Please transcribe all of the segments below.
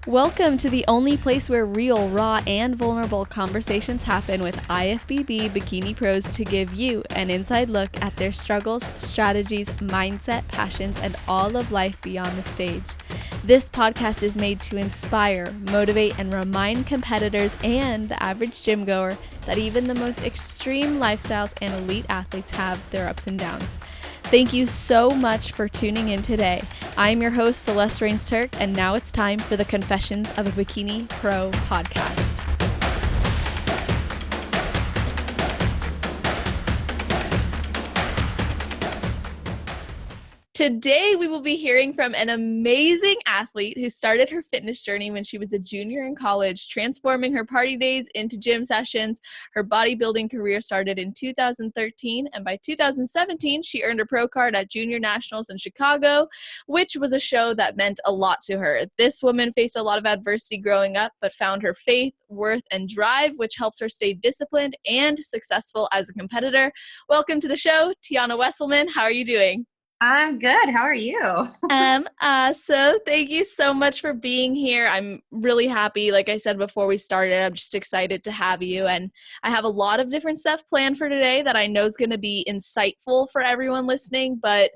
Welcome to the only place where real, raw, and vulnerable conversations happen with IFBB bikini pros to give you an inside look at their struggles, strategies, mindset, passions, and all of life beyond the stage. This podcast is made to inspire, motivate, and remind competitors and the average gym goer that even the most extreme lifestyles and elite athletes have their ups and downs. Thank you so much for tuning in today. I'm your host, Celeste Rains-Turk, and now it's time for the Confessions of a Bikini Pro podcast. Today, we will be hearing from an amazing athlete who started her fitness journey when she was a junior in college, transforming her party days into gym sessions. Her bodybuilding career started in 2013, and by 2017, she earned a pro card at Junior Nationals in Chicago, which was a show that meant a lot to her. This woman faced a lot of adversity growing up, but found her faith, worth, and drive, which helps her stay disciplined and successful as a competitor. Welcome to the show, Tianna Wesselmann. How are you doing? I'm good. How are you? So thank you so much for being here. I'm really happy. Like I said before we started, I'm just excited to have you. And I have a lot of different stuff planned for today that I know is going to be insightful for everyone listening. But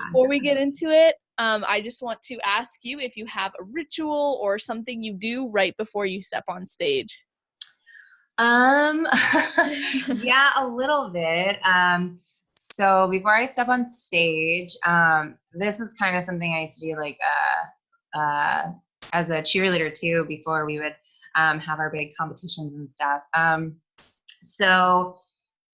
before we get into it, I just want to ask you if you have a ritual or something you do right before you step on stage. Yeah, a little bit. So before I step on stage, this is kind of something I used to do as a cheerleader too, before we would have our big competitions and stuff. So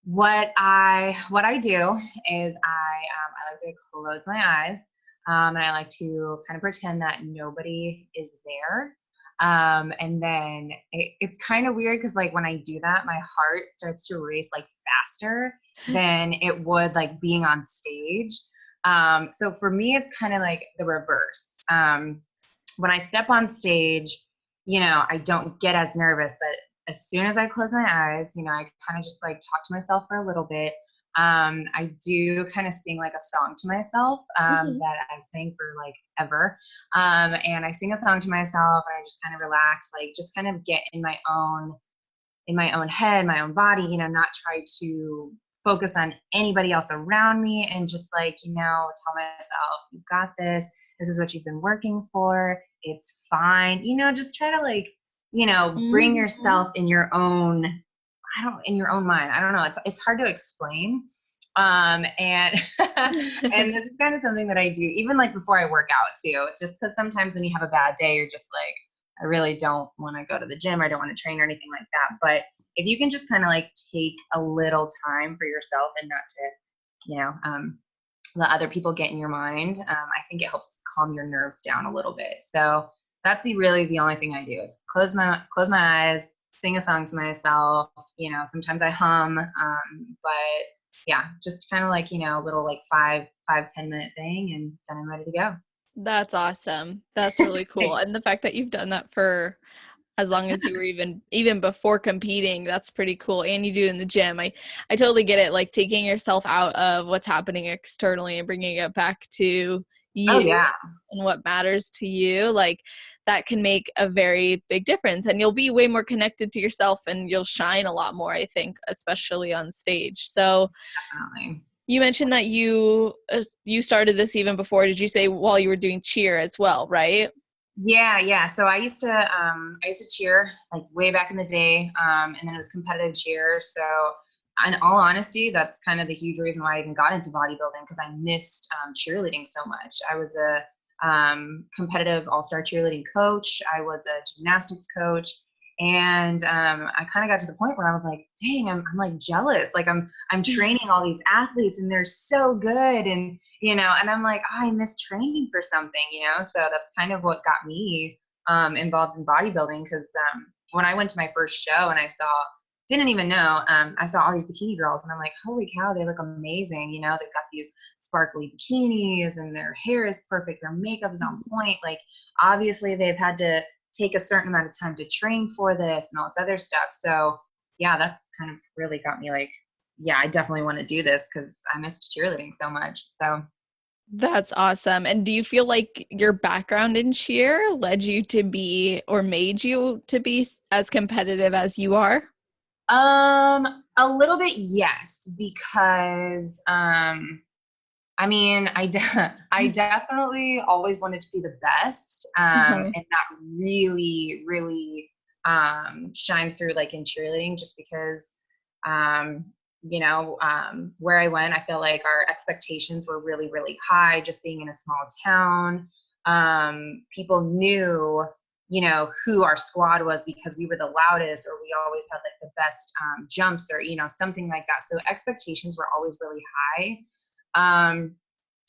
what I do is I like to close my eyes, and I like to kind of pretend that nobody is there. And then it's kind of weird because like when I do that, my heart starts to race like faster than it would like being on stage. So for me, it's kind of like the reverse. When I step on stage, I don't get as nervous, but as soon as I close my eyes, I kind of just like talk to myself for a little bit. I do kind of sing like a song to myself that I've sang for like ever. And I sing a song to myself and I just kind of relax, like just kind of get in my own head, my own body, not try to focus on anybody else around me and just like, tell myself, you've got this. This is what you've been working for. It's fine. Just try to like, bring yourself in your own mind. I don't know. It's hard to explain. And and this is kind of something that I do even like before I work out too, just because sometimes when you have a bad day, you're just like, I really don't want to go to the gym. I don't want to train or anything like that. But if you can just kind of like take a little time for yourself and not to, let other people get in your mind, I think it helps calm your nerves down a little bit. So that's really the only thing I do is close my eyes, sing a song to myself. Sometimes I hum, but yeah, just kind of like, a little like 5-10 minute thing, and then I'm ready to go. That's awesome. That's really cool. And the fact that you've done that for as long as you were even before competing, that's pretty cool. And you do it in the gym. I totally get it. Like taking yourself out of what's happening externally and bringing it back to you. Oh yeah. And what matters to you. Like that can make a very big difference. And you'll be way more connected to yourself and you'll shine a lot more, I think, especially on stage. So Definitely. you mentioned that you started this even before. Did you say while you were doing cheer as well, right? Yeah. So I used to cheer like way back in the day, and then it was competitive cheer. So, in all honesty, that's kind of the huge reason why I even got into bodybuilding, because I missed cheerleading so much. I was a competitive all-star cheerleading coach. I was a gymnastics coach. And I kind of got to the point where I was like, dang, I'm like jealous. Like I'm training all these athletes and they're so good. And, and I'm like, oh, I miss training for something, so that's kind of what got me involved in bodybuilding. Because when I went to my first show and didn't even know, I saw all these bikini girls and I'm like, holy cow, they look amazing. They've got these sparkly bikinis and their hair is perfect. Their makeup is on point. Like obviously they've had to take a certain amount of time to train for this and all this other stuff. So yeah, that's kind of really got me like, yeah, I definitely want to do this because I missed cheerleading so much. So That's awesome. And do you feel like your background in cheer led you to be or made you to be as competitive as you are? A little bit, yes, because I mean, I definitely always wanted to be the best, Uh-huh. and that really, really shined through like in cheerleading, just because, um, where I went, I feel like our expectations were really, really high. Just being in a small town, people knew, who our squad was because we were the loudest, or we always had like the best jumps, or something like that. So expectations were always really high. Um,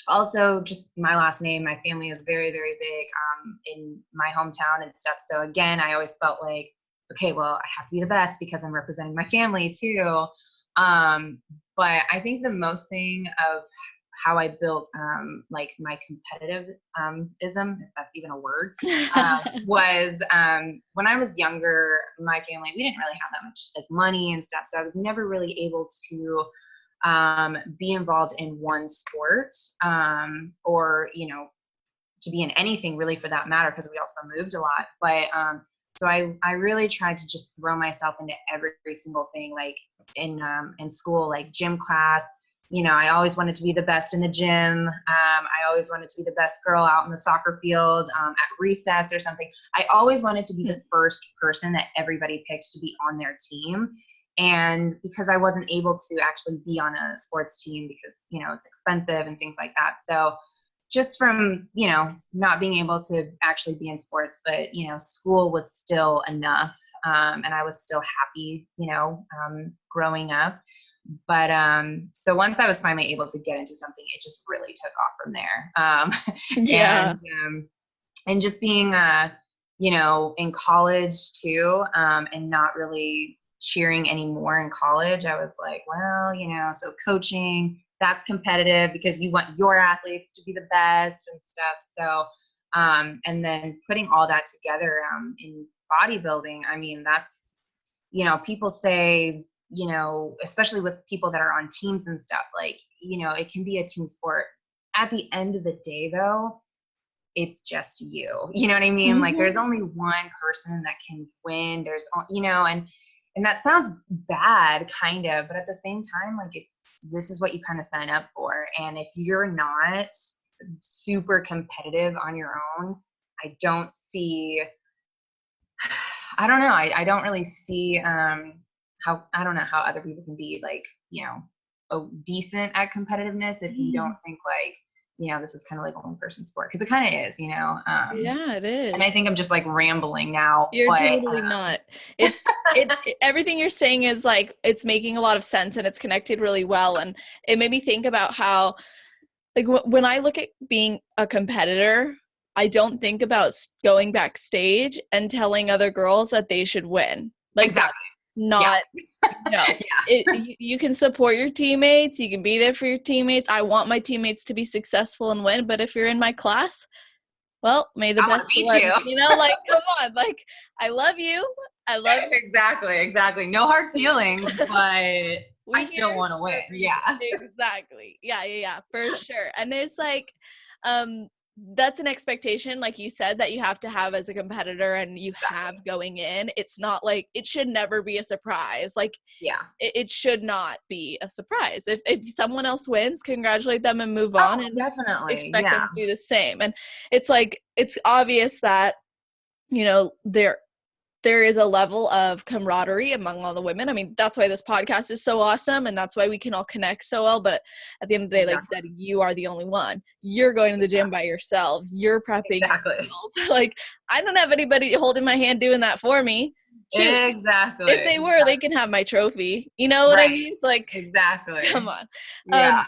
Also, just my last name, my family is very, very big in my hometown and stuff. So again, I always felt like, okay, well, I have to be the best because I'm representing my family too. Um, but I think the most thing of how I built like my competitive ism, if that's even a word, was when I was younger, my family, we didn't really have that much like money and stuff. So I was never really able to be involved in one sport, or to be in anything really for that matter, because we also moved a lot. But so I really tried to just throw myself into every single thing, like in school, like gym class. I always wanted to be the best in the gym. I always wanted to be the best girl out in the soccer field, at recess or something. I always wanted to be the first person that everybody picked to be on their team. And because I wasn't able to actually be on a sports team because, it's expensive and things like that. So just from, not being able to actually be in sports, but, school was still enough. And I was still happy, growing up. But so once I was finally able to get into something, it just really took off from there. Yeah. And and just being in college too, and not really cheering anymore in college, I was like, well, so coaching, that's competitive because you want your athletes to be the best and stuff. So and then putting all that together in bodybuilding, I mean, that's, people say, especially with people that are on teams and stuff, like, it can be a team sport. At the end of the day, though, it's just you. You know what I mean? Like there's Mhm. only one person that can win. And that sounds bad kind of, but at the same time, like this is what you kind of sign up for. And if you're not super competitive on your own, I don't see I don't know. I don't really see how I don't know how other people can be like, decent at competitiveness if you don't think like, this is kind of like a one person sport, because it kind of is, Yeah, it and I is. think I'm just like rambling now, You're but totally not. Everything you're saying is like it's making a lot of sense and it's connected really well. And it made me think about how like when I look at being a competitor, I don't think about going backstage and telling other girls that they should win. Like that's exactly. Yeah. not no. Yeah. You can support your teammates, you can be there for your teammates. I want my teammates to be successful and win, but if you're in my class, well, may the I want to best beat one. you. Like come on, like I love you. I love you. Exactly. Exactly. No hard feelings, but I We still here want to win. for a reason. Yeah. Exactly. Yeah, yeah, yeah, for sure. And there's like, um, that's an expectation, like you said, that you have to have as a competitor and you Exactly. have going in. It's not like it should never be a surprise. Like Yeah. it should not be a surprise. If someone else wins, congratulate them and move on Oh, and definitely. expect them Yeah. to do the same. And it's like it's obvious that, there is a level of camaraderie among all the women. I mean, that's why this podcast is so awesome and that's why we can all connect so well. But at the end of the day, like you Exactly. said, you are the only one. You're going to the gym by yourself. You're prepping your Exactly. meals. Like, I don't have anybody holding my hand doing that for me. Shoot, if they Exactly. were, they can have my trophy. You know what I Right. mean? It's like, come Exactly. on. Yeah.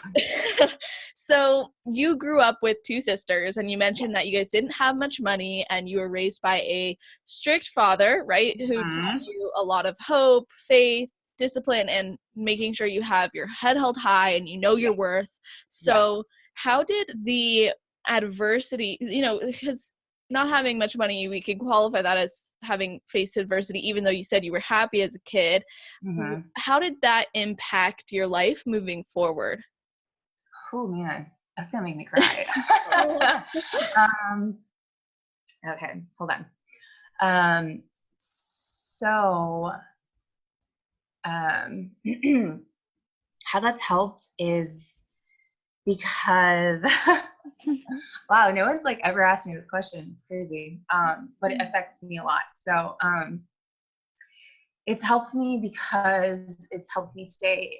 So you grew up with two sisters, and you Yes. mentioned that you guys didn't have much money, and you were raised by a strict father, right? Who taught Mhm. you a lot of hope, faith, discipline, and making sure you have your head held high and you know your Yes. worth. Yes. So, how did the adversity, because not having much money, we can qualify that as having faced adversity, even though you said you were happy as a kid. Mhm. How did that impact your life moving forward? Oh man. That's gonna make me cry. Okay, hold on. So how that's helped is because wow, no one's like ever asked me this question. It's crazy. But it affects me a lot. So it's helped me because it's helped me stay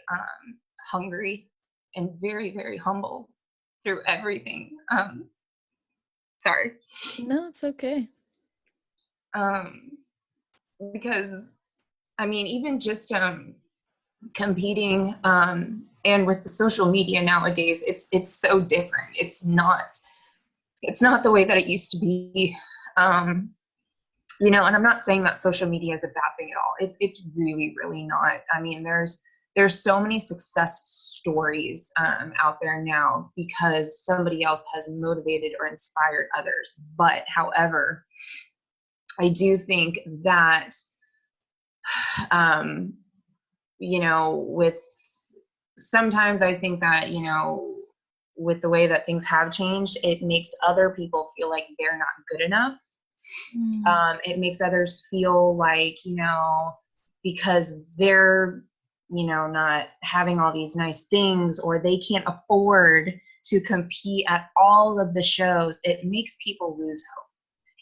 hungry and very, very humble through everything. Sorry. No, it's okay. Because I mean, even just competing and with the social media nowadays, it's so different. It's not the way that it used to be. You know, and I'm not saying that social media is a bad thing at all. It's really, really not. I mean, there's so many success stories out there now because somebody else has motivated or inspired others. But however, I do think that you know, with sometimes I think that, you know, with the way that things have changed, it makes other people feel like they're not good enough. It makes others feel like, you know, because they're, you know, not having all these nice things or they can't afford to compete at all of the shows, it makes people lose hope.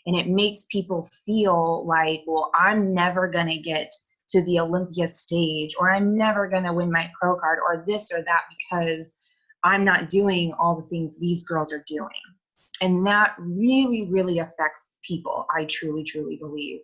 And it makes people feel like, well, I'm never going to get to the Olympia stage, or I'm never going to win my pro card, or this or that, because I'm not doing all the things these girls are doing. And that really, really affects people, I truly, truly believe.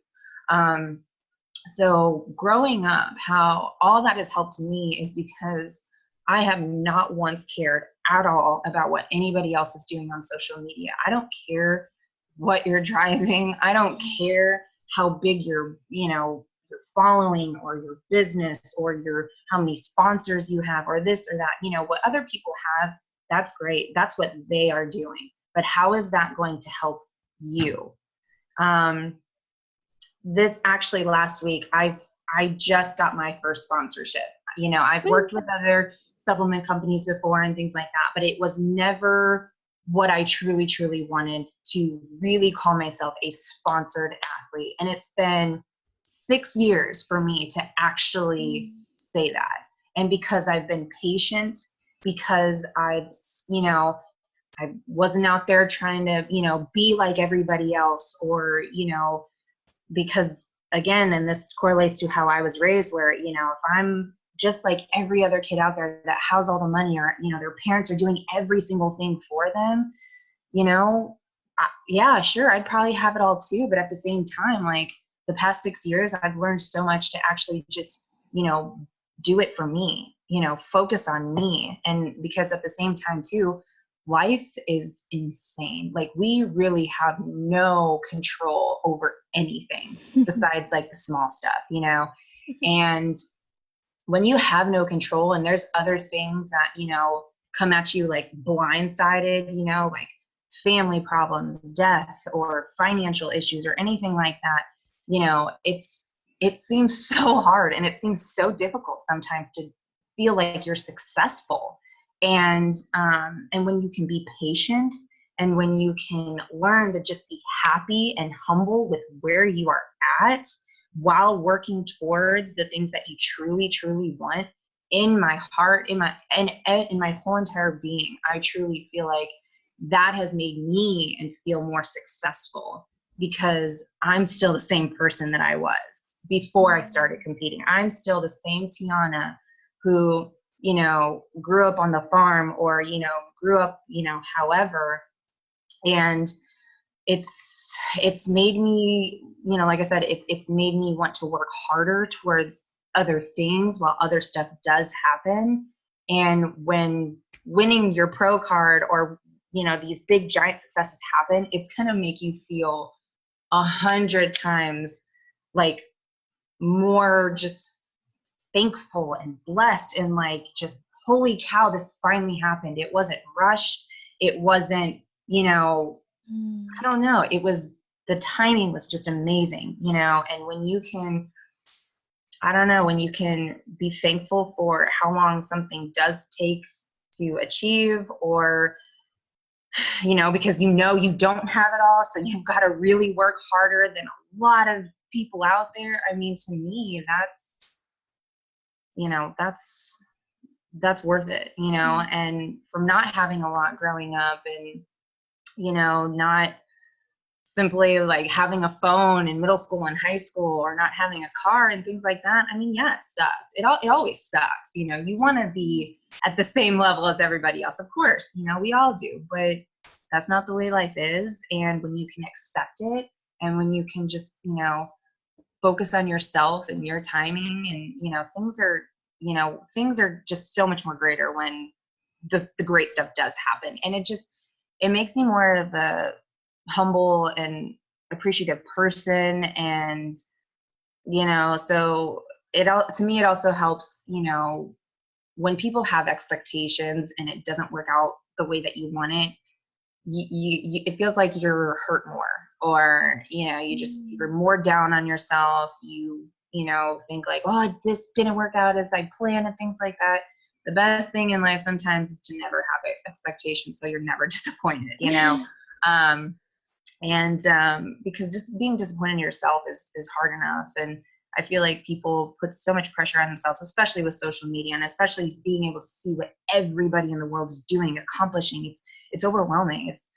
So growing up, how all that has helped me is because I have not once cared at all about what anybody else is doing on social media. I don't care what you're driving. I don't care how big your, you know, your following or your business or your how many sponsors you have or this or that. You know, what other people have, that's great. That's what they are doing. But how is that going to help you? This actually last week, I just got my first sponsorship. You know, I've worked with other supplement companies before and things like that, but it was never what I truly, truly wanted to really call myself a sponsored athlete. And it's been 6 years for me to actually say that. And because I've been patient, because you know, I wasn't out there trying to, you know, be like everybody else or, you know, because again, and this correlates to how I was raised where, you know, if I'm just like every other kid out there that has all the money or, you know, their parents are doing every single thing for them, you know, yeah, sure, I'd probably have it all too. But at the same time, like the past 6 years, I've learned so much to actually just, you know, do it for me, you know, focus on me. And because at the same time too, life is insane. Like we really have no control over anything besides like the small stuff, you know? And when you have no control and there's other things that, you know, come at you like blindsided, you know, like family problems, death, or financial issues or anything like that, you know, it seems so hard and it seems so difficult sometimes to feel like you're successful. And when you can be patient and when you can learn to just be happy and humble with where you are at while working towards the things that you truly, truly want, in my heart, in my whole entire being, I truly feel like that has made me and feel more successful because I'm still the same person that I was before I started competing. I'm still the same Tianna who, you know, grew up on the farm or, you know, grew up, you know, however. And it's made me, you know, like I said, it's made me want to work harder towards other things while other stuff does happen. And when winning your pro card or, you know, these big giant successes happen, it's going to make you feel 100 times like more just thankful and blessed and like just holy cow, this finally happened. It wasn't rushed. It wasn't, you know, I don't know. It was, the timing was just amazing, you know, and when you can, I don't know, when you can be thankful for how long something does take to achieve, or, because you don't have it all. So you've got to really work harder than a lot of people out there. I mean, to me, that's worth it, and from not having a lot growing up and, not simply like having a phone in middle school and high school or not having a car and things like that. I mean, yeah, it sucked. It always sucks. You want to be at the same level as everybody else. Of course, we all do, but that's not the way life is. And when you can accept it and when you can just, focus on yourself and your timing and, things are just so much more greater when the great stuff does happen. And it makes me more of a humble and appreciative person. And, so to me, it also helps, when people have expectations and it doesn't work out the way that you want it, it feels like you're hurt more, or, you're more down on yourself. You think like, oh, this didn't work out as I planned and things like that. The best thing in life sometimes is to never have expectations, so you're never disappointed, um, and because just being disappointed in yourself is hard enough. And I feel like people put so much pressure on themselves, especially with social media, and especially being able to see what everybody in the world is doing, accomplishing. It's overwhelming. It's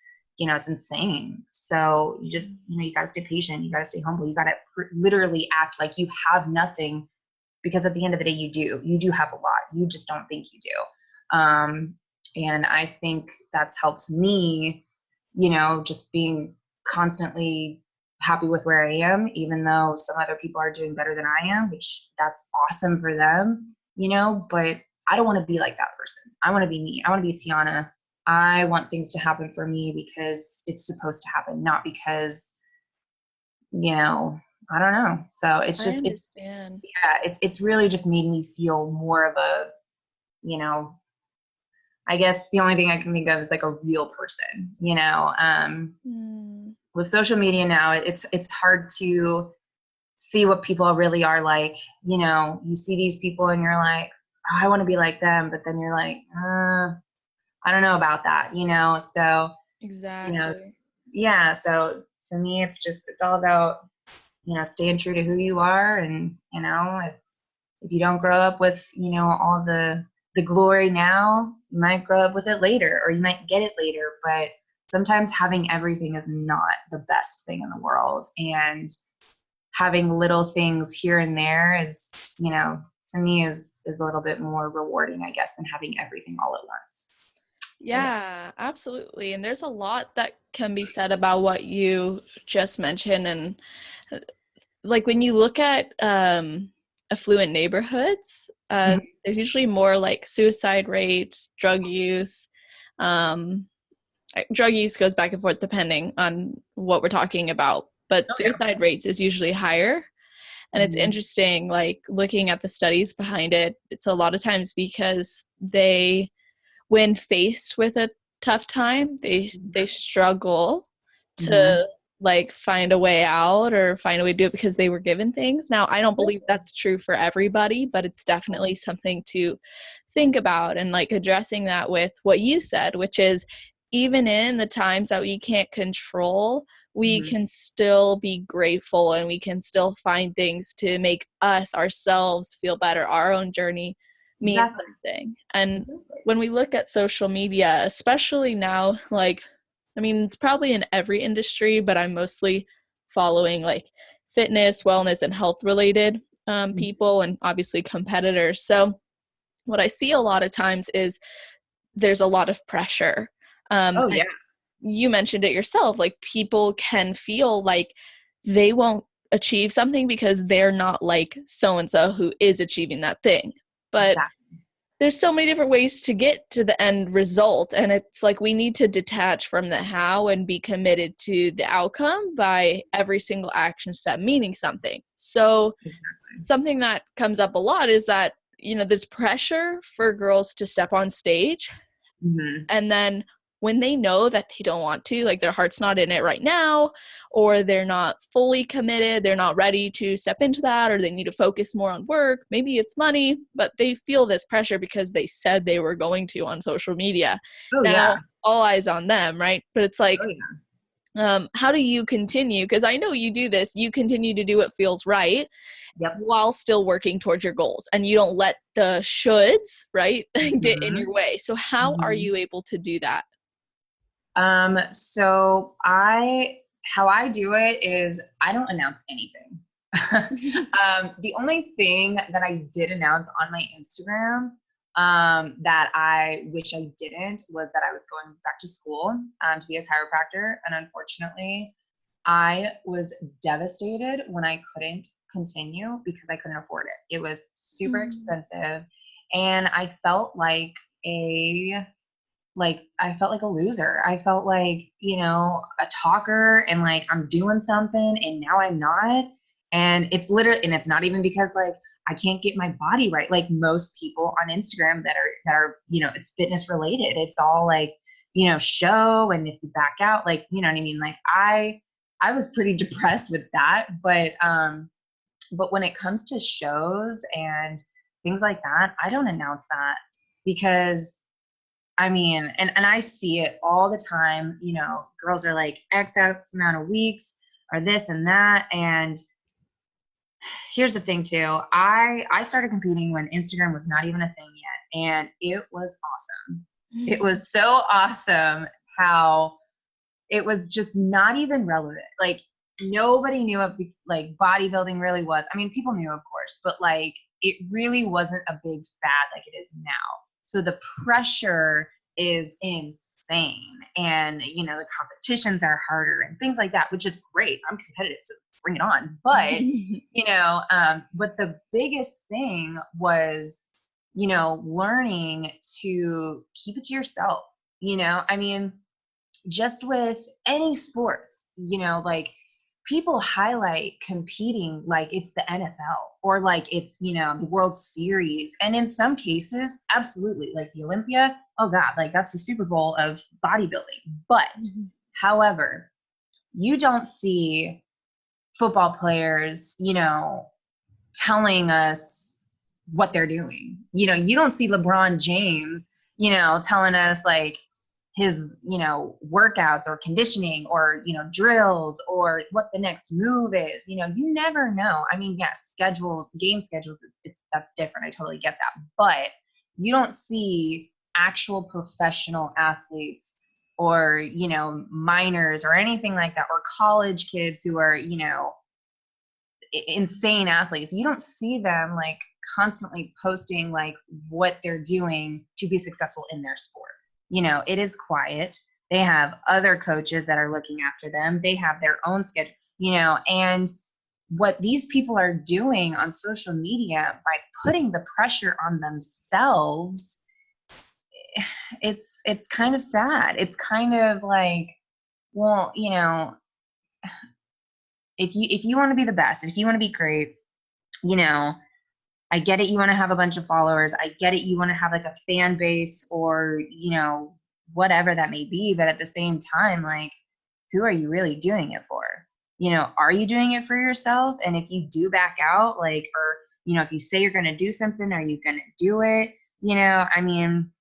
insane. So you got to stay patient. You got to stay humble. You got to literally act like you have nothing, because at the end of the day, you do have a lot. You just don't think you do. And I think that's helped me, just being constantly happy with where I am, even though some other people are doing better than I am, which that's awesome for them, but I don't want to be like that person. I want to be me. I want to be Tianna. I want things to happen for me because it's supposed to happen, not because, I don't know. So it's I just, understand. it's really just made me feel more of a, I guess the only thing I can think of is like a real person, with social media now, it's hard to see what people really are like. You see these people and you're like, oh, I want to be like them, but then you're like, I don't know about that, so, Exactly. yeah. So to me, it's all about, staying true to who you are. And, if you don't grow up with, all the glory now, you might grow up with it later, or you might get it later. But sometimes having everything is not the best thing in the world. And having little things here and there is, to me is a little bit more rewarding, I guess, than having everything all at once. Yeah, absolutely. And there's a lot that can be said about what you just mentioned. And like when you look at affluent neighborhoods, Mhm. there's usually more like suicide rates, drug use. Um, Drug use goes back and forth depending on what we're talking about, but Oh, yeah. suicide rates is usually higher. And it's Mhm. interesting, like looking at the studies behind it, it's a lot of times because they, when faced with a tough time, they struggle Mhm. to like find a way out or find a way to do it because they were given things. Now, I don't believe that's true for everybody, but it's definitely something to think about, and like addressing that with what you said, which is even in the times that we can't control, we Mhm. can still be grateful and we can still find things to make us ourselves feel better. Our own journey means Exactly. something. And Exactly. when we look at social media, especially now, like, I mean, it's probably in every industry, but I'm mostly following like fitness, wellness, and health related Mhm. people, and obviously competitors. So, what I see a lot of times is there's a lot of pressure. Oh, And yeah. you mentioned it yourself, like people can feel like they won't achieve something because they're not like so and so who is achieving that thing. But Exactly. there's so many different ways to get to the end result, and it's like we need to detach from the how and be committed to the outcome by every single action step meaning something. So Exactly. something that comes up a lot is that, there's pressure for girls to step on stage, Mhm. and then when they know that they don't want to, like their heart's not in it right now, or they're not fully committed, they're not ready to step into that, or they need to focus more on work, maybe it's money, but they feel this pressure because they said they were going to on social media. Oh, Now, yeah. all eyes on them, right? But it's like, Oh yeah. how do you continue? Because I know you do this, you continue to do what feels right Yep. while still working towards your goals, and you don't let the shoulds, right, get in Hmm. your way. So how are Hmm. you able to do that? So how I do it is I don't announce anything. The only thing that I did announce on my Instagram, that I wish I didn't, was that I was going back to school, to be a chiropractor. And unfortunately, I was devastated when I couldn't continue because I couldn't afford it. It was super Mm. expensive. And I felt I felt like a loser. I felt like, a talker, and like I'm doing something and now I'm not. And it's literally, and it's not even because like I can't get my body right. Like most people on Instagram that are, it's fitness related. It's all like, show, and if you back out, like, you know what I mean? Like I was pretty depressed with that, but when it comes to shows and things like that, I don't announce that because I mean, and I see it all the time, girls are like X amount of weeks or this and that. And here's the thing too. I started competing when Instagram was not even a thing yet. And it was awesome. It was so awesome how it was just not even relevant. Like nobody knew what like bodybuilding really was. I mean, people knew, of course, but like it really wasn't a big fad like it is now. So the pressure is insane, and the competitions are harder and things like that, which is great. I'm competitive, so bring it on. But but the biggest thing was learning to keep it to yourself. I mean, just with any sports, like people highlight competing like it's the NFL or like it's, the World Series. And in some cases, absolutely, like the Olympia, oh God, like that's the Super Bowl of bodybuilding. But however, you don't see football players, telling us what they're doing. You don't see LeBron James, telling us like his, workouts or conditioning or, drills or what the next move is. You never know. I mean, yes, game schedules, that's different. I totally get that. But you don't see actual professional athletes or, minors or anything like that, or college kids who are, insane athletes. You don't see them like constantly posting like what they're doing to be successful in their sport. It is quiet. They have other coaches that are looking after them. They have their own schedule, and what these people are doing on social media by putting the pressure on themselves, it's kind of sad. It's kind of like, well, if you want to be the best, if you want to be great, you know, I get it. You want to have a bunch of followers. I get it. You want to have like a fan base or, whatever that may be. But at the same time, like, who are you really doing it for? Are you doing it for yourself? And if you do back out, like, or, if you say you're going to do something, are you going to do it? I mean,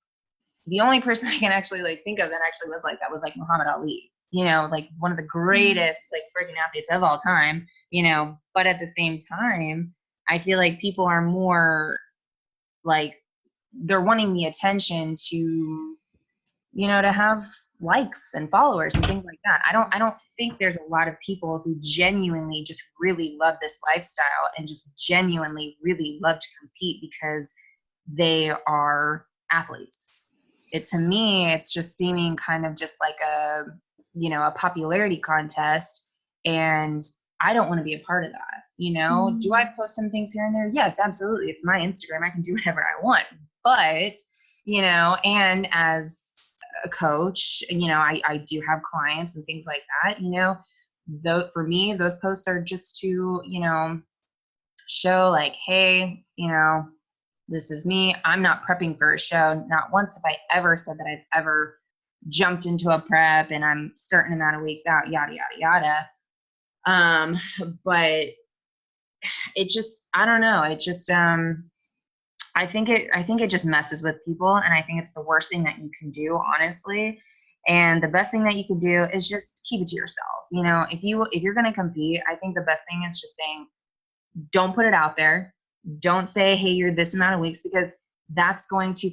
the only person I can actually like think of that actually was like that was like Muhammad Ali, like one of the greatest like freaking athletes of all time, but at the same time, I feel like people are more like they're wanting the attention to, to have likes and followers and things like that. I don't think there's a lot of people who genuinely just really love this lifestyle and just genuinely really love to compete because they are athletes. To me, it's just seeming kind of just like a popularity contest, and I don't want to be a part of that. Do I post some things here and there? Yes, absolutely. It's my Instagram. I can do whatever I want. But, and as a coach, I do have clients and things like that, though for me, those posts are just to, show like, hey, this is me. I'm not prepping for a show. Not once have I ever said that I've ever jumped into a prep and I'm certain amount of weeks out, yada, yada, yada. But it just, I don't know. It just, I think it just messes with people. And I think it's the worst thing that you can do, honestly. And the best thing that you could do is just keep it to yourself. You know, if you're going to compete, I think the best thing is just saying, don't put it out there. Don't say, hey, you're this amount of weeks, because that's going to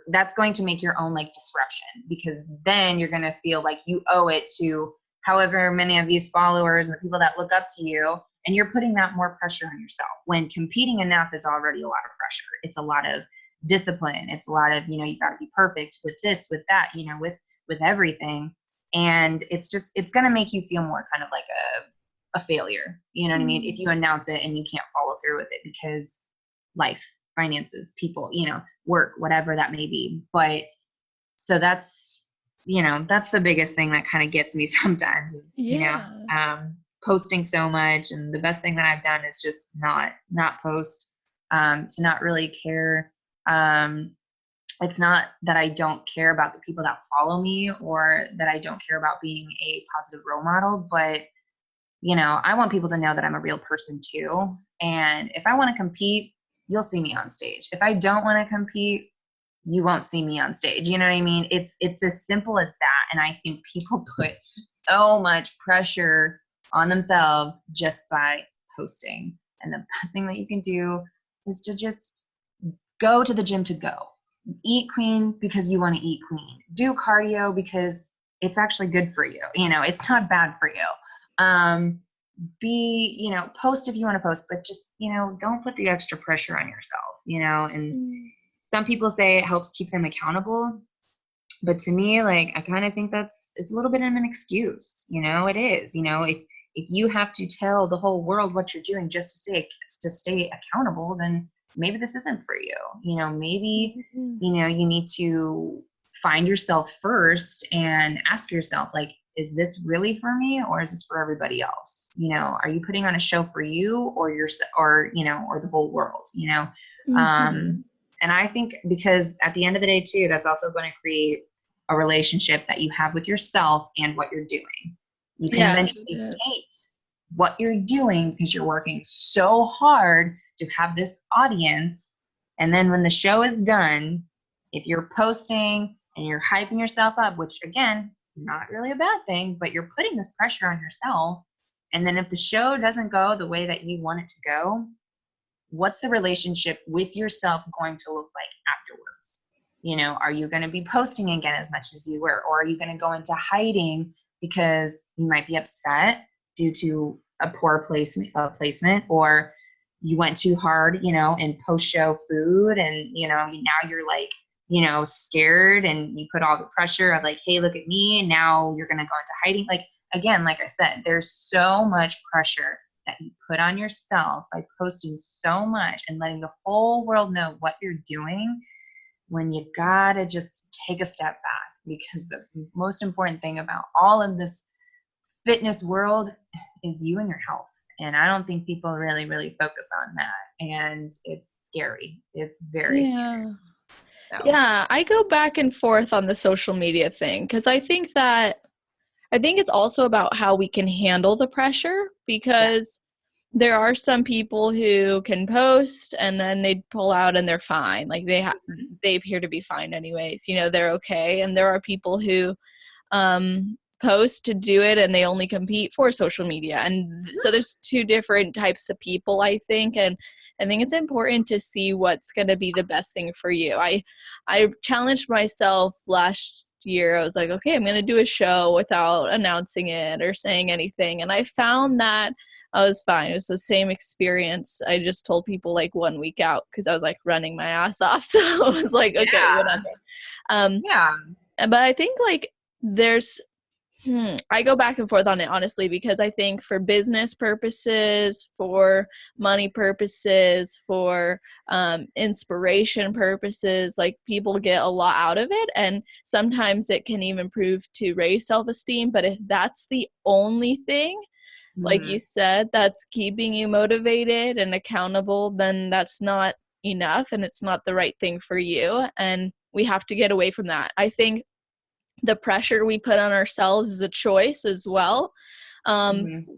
that's going to make your own like disruption, because then you're going to feel like you owe it to however many of these followers and the people that look up to you. And you're putting that more pressure on yourself, when competing enough is already a lot of pressure. It's a lot of discipline. It's a lot of, you got to be perfect with this, with that, with everything. And it's going to make you feel more kind of like a failure. You know what I mean? If you announce it and you can't follow through with it, because life, finances, people, work, whatever that may be. But so that's the biggest thing that kind of gets me sometimes is, posting so much. And the best thing that I've done is just not post, to not really care. It's not that I don't care about the people that follow me, or that I don't care about being a positive role model, but I want people to know that I'm a real person too. And if I want to compete, you'll see me on stage. If I don't want to compete, you won't see me on stage. You know what I mean? It's as simple as that. And I think people put so much pressure on themselves just by posting. And the best thing that you can do is to just go to the gym to go. Eat clean because you want to eat clean. Do cardio because it's actually good for you. It's not bad for you. Post if you want to post, but just, don't put the extra pressure on yourself, and some people say it helps keep them accountable. But to me, like, I kind of think it's a little bit of an excuse, it is, if you have to tell the whole world what you're doing just to stay accountable, then maybe this isn't for you. Maybe, you need to find yourself first and ask yourself, like, is this really for me, or is this for everybody else? Are you putting on a show for you, or or the whole world, and I think, because at the end of the day too, that's also going to create a relationship that you have with yourself and what you're doing. You can eventually hate what you're doing because you're working so hard to have this audience. And then when the show is done, if you're posting and you're hyping yourself up, which again, it's not really a bad thing, but you're putting this pressure on yourself. And then if the show doesn't go the way that you want it to go, what's the relationship with yourself going to look like afterwards? Are you going to be posting again as much as you were, or are you going to go into hiding because you might be upset due to a poor placement, or you went too hard, in post-show food, and, now you're like, scared, and you put all the pressure of like, hey, look at me, and now you're going to go into hiding. Like, again, like I said, there's so much pressure that you put on yourself by posting so much and letting the whole world know what you're doing, when you gotta just take a step back, because the most important thing about all of this fitness world is you and your health. And I don't think people really, really focus on that. And it's scary. It's very scary. So. Yeah, I go back and forth on the social media thing, because I think it's also about how we can handle the pressure, because there are some people who can post and then they pull out and they're fine. Like they appear to be fine anyways, they're okay. And there are people who post to do it and they only compete for social media. And so there's two different types of people, I think. And I think it's important to see what's going to be the best thing for you. I challenged myself last year. I was like, okay, I'm going to do a show without announcing it or saying anything. And I found that I was fine. It was the same experience. I just told people like 1 week out, because I was like running my ass off. So I was like, okay, whatever. But I think like I go back and forth on it, honestly, because I think for business purposes, for money purposes, for inspiration purposes, like people get a lot out of it. And sometimes it can even prove to raise self-esteem. But if that's the only thing, like you said, that's keeping you motivated and accountable, then that's not enough, and it's not the right thing for you. And we have to get away from that. I think the pressure we put on ourselves is a choice as well.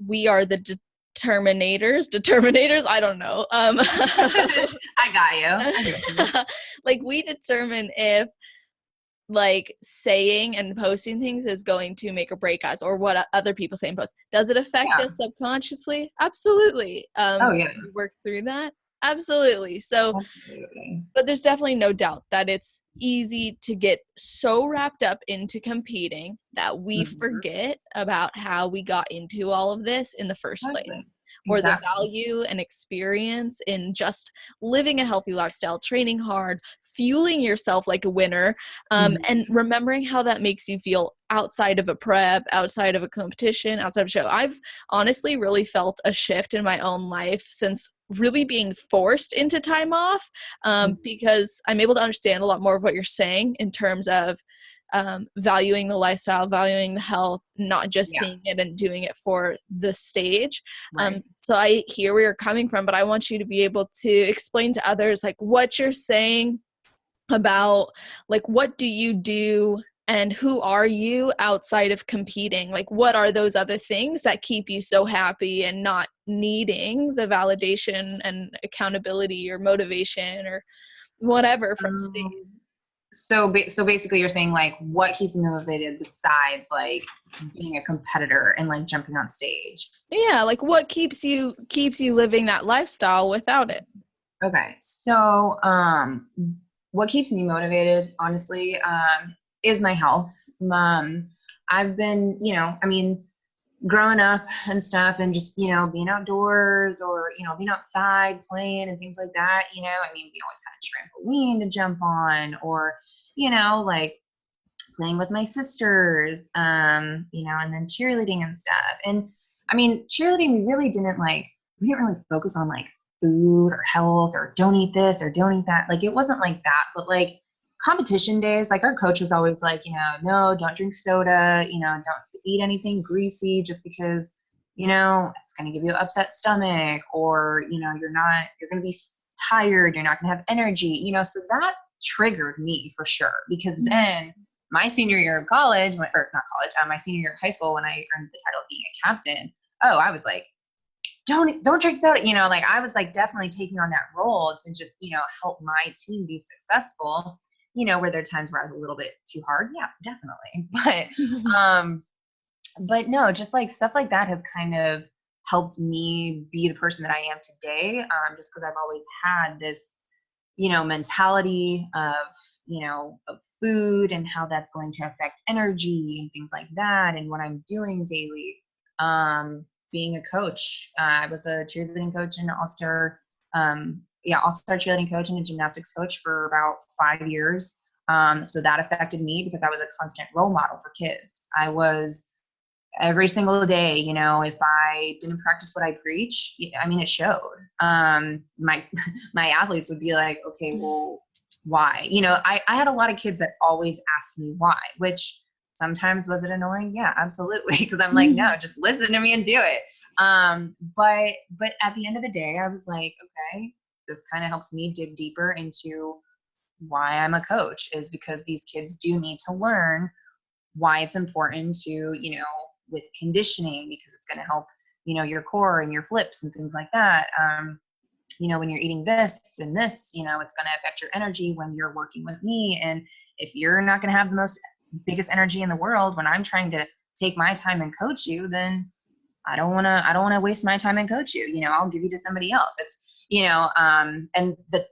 We are the determinators. I don't know. I got you. Like, we determine if like saying and posting things is going to make or break us, or what other people say and post. Does it affect Yeah. us subconsciously? Absolutely. Oh yeah. We work through that. Absolutely. So, Absolutely. but there's definitely no doubt that it's easy to get so wrapped up into competing that we Mhm. forget about how we got into all of this in the first place, Exactly. or the Exactly. value and experience in just living a healthy lifestyle, training hard, fueling yourself like a winner, and Mhm. remembering how that makes you feel outside of a prep, outside of a competition, outside of a show. I've honestly really felt a shift in my own life since really being forced into time off, Mhm. because I'm able to understand a lot more of what you're saying in terms of valuing the lifestyle, valuing the health, not just Yeah. seeing it and doing it for the stage. Right. So I hear where you're coming from, but I want you to be able to explain to others like what you're saying about, like, what do you do and who are you outside of competing? Like, what are those other things that keep you so happy and not needing the validation and accountability or motivation or whatever from state? Um, so basically you're saying like what keeps me motivated besides like being a competitor and like jumping on stage. Yeah, like what keeps you living that lifestyle without it? Okay. So what keeps me motivated, honestly, is my health. I've been, I mean, growing up and stuff and just, being outdoors or, being outside playing and things like that, I mean, we always had a trampoline to jump on or, like playing with my sisters, and then cheerleading and stuff. And I mean, cheerleading, we didn't really focus on like food or health or don't eat this or don't eat that. Like, it wasn't like that, but like competition days, like our coach was always like, no, don't drink soda, don't eat anything greasy just because, it's going to give you an upset stomach or, you're going to be tired. You're not going to have energy, so that triggered me for sure because then my senior year of college, or not college, my senior year of high school, when I earned the title of being a captain, oh, I was like, don't drink soda. Like I was like definitely taking on that role to just, help my team be successful. Were there times where I was a little bit too hard? Yeah, definitely. But no, just like stuff like that has kind of helped me be the person that I am today. Just because I've always had this mentality of food and how that's going to affect energy and things like that and what I'm doing daily. Being a coach, I was a cheerleading coach and all-star cheerleading coach and a gymnastics coach for about 5 years. So that affected me because I was a constant role model for kids. I was every single day, if I didn't practice what I preach, I mean, it showed. My my athletes would be like, okay, well, why? I had a lot of kids that always asked me why, which sometimes was it annoying? Yeah, absolutely. Because I'm like, no, just listen to me and do it. But at the end of the day, I was like, okay, this kind of helps me dig deeper into why I'm a coach, is because these kids do need to learn why it's important to, with conditioning, because it's going to help, your core and your flips and things like that. When you're eating this and this, it's going to affect your energy when you're working with me. And if you're not going to have the biggest energy in the world when I'm trying to take my time and coach you, then I don't want to waste my time and coach you. I'll give you to somebody else. It's, and the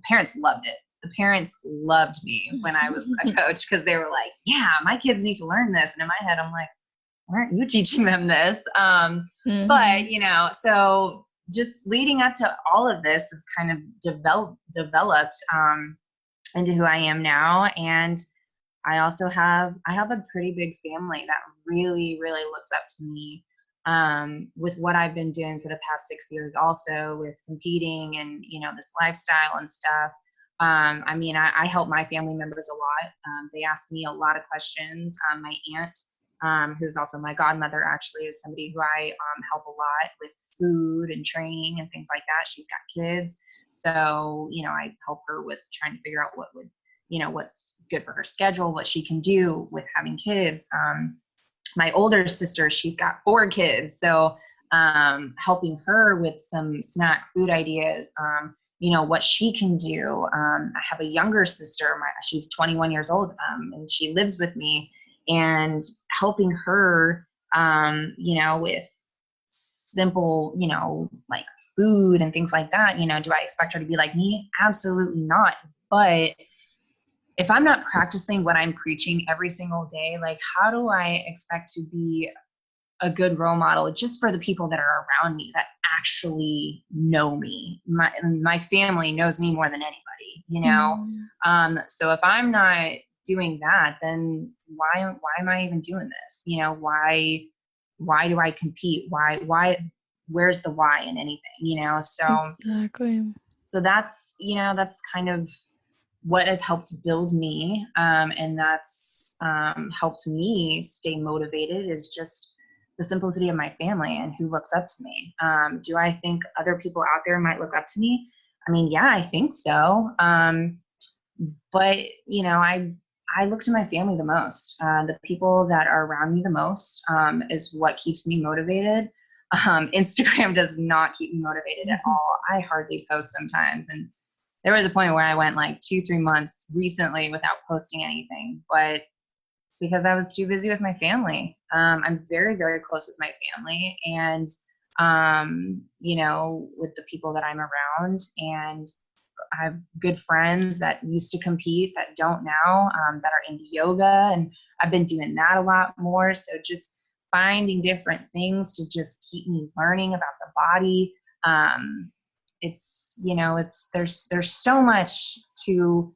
parents loved it. The parents loved me when I was a coach because they were like, yeah, my kids need to learn this. And in my head, I'm like, why aren't you teaching them this? But, so just leading up to all of this has kind of developed into who I am now. And I have a pretty big family that really, really looks up to me with what I've been doing for the past 6 years, also with competing and, this lifestyle and stuff. I mean, I help my family members a lot. They ask me a lot of questions. My aunt, who's also my godmother, actually is somebody who I help a lot with food and training and things like that. She's got kids. So, I help her with trying to figure out what's good for her schedule, what she can do with having kids. My older sister, she's got 4 kids. So helping her with some snack food ideas. what she can do. I have a younger sister, she's 21 years old, and she lives with me, and helping her, with simple, like food and things like that. Do I expect her to be like me? Absolutely not. But if I'm not practicing what I'm preaching every single day, like, how do I expect to be a good role model just for the people that are around me that actually know me? My family knows me more than anybody. So if I'm not doing that, then why am I even doing this? Why do I compete? Where's the why in anything? Exactly. So that's kind of what has helped build me, and that's helped me stay motivated, is just the simplicity of my family and who looks up to me. Do I think other people out there might look up to me? I mean, yeah, I think so. But I look to my family the most. The people that are around me the most is what keeps me motivated. Instagram does not keep me motivated at all. I hardly post sometimes, and there was a point where I went like 2-3 months recently without posting anything, but because I was too busy with my family. I'm very, very close with my family, and with the people that I'm around, and I have good friends that used to compete that don't now, that are into yoga, and I've been doing that a lot more. So just finding different things to just keep me learning about the body. There's so much to,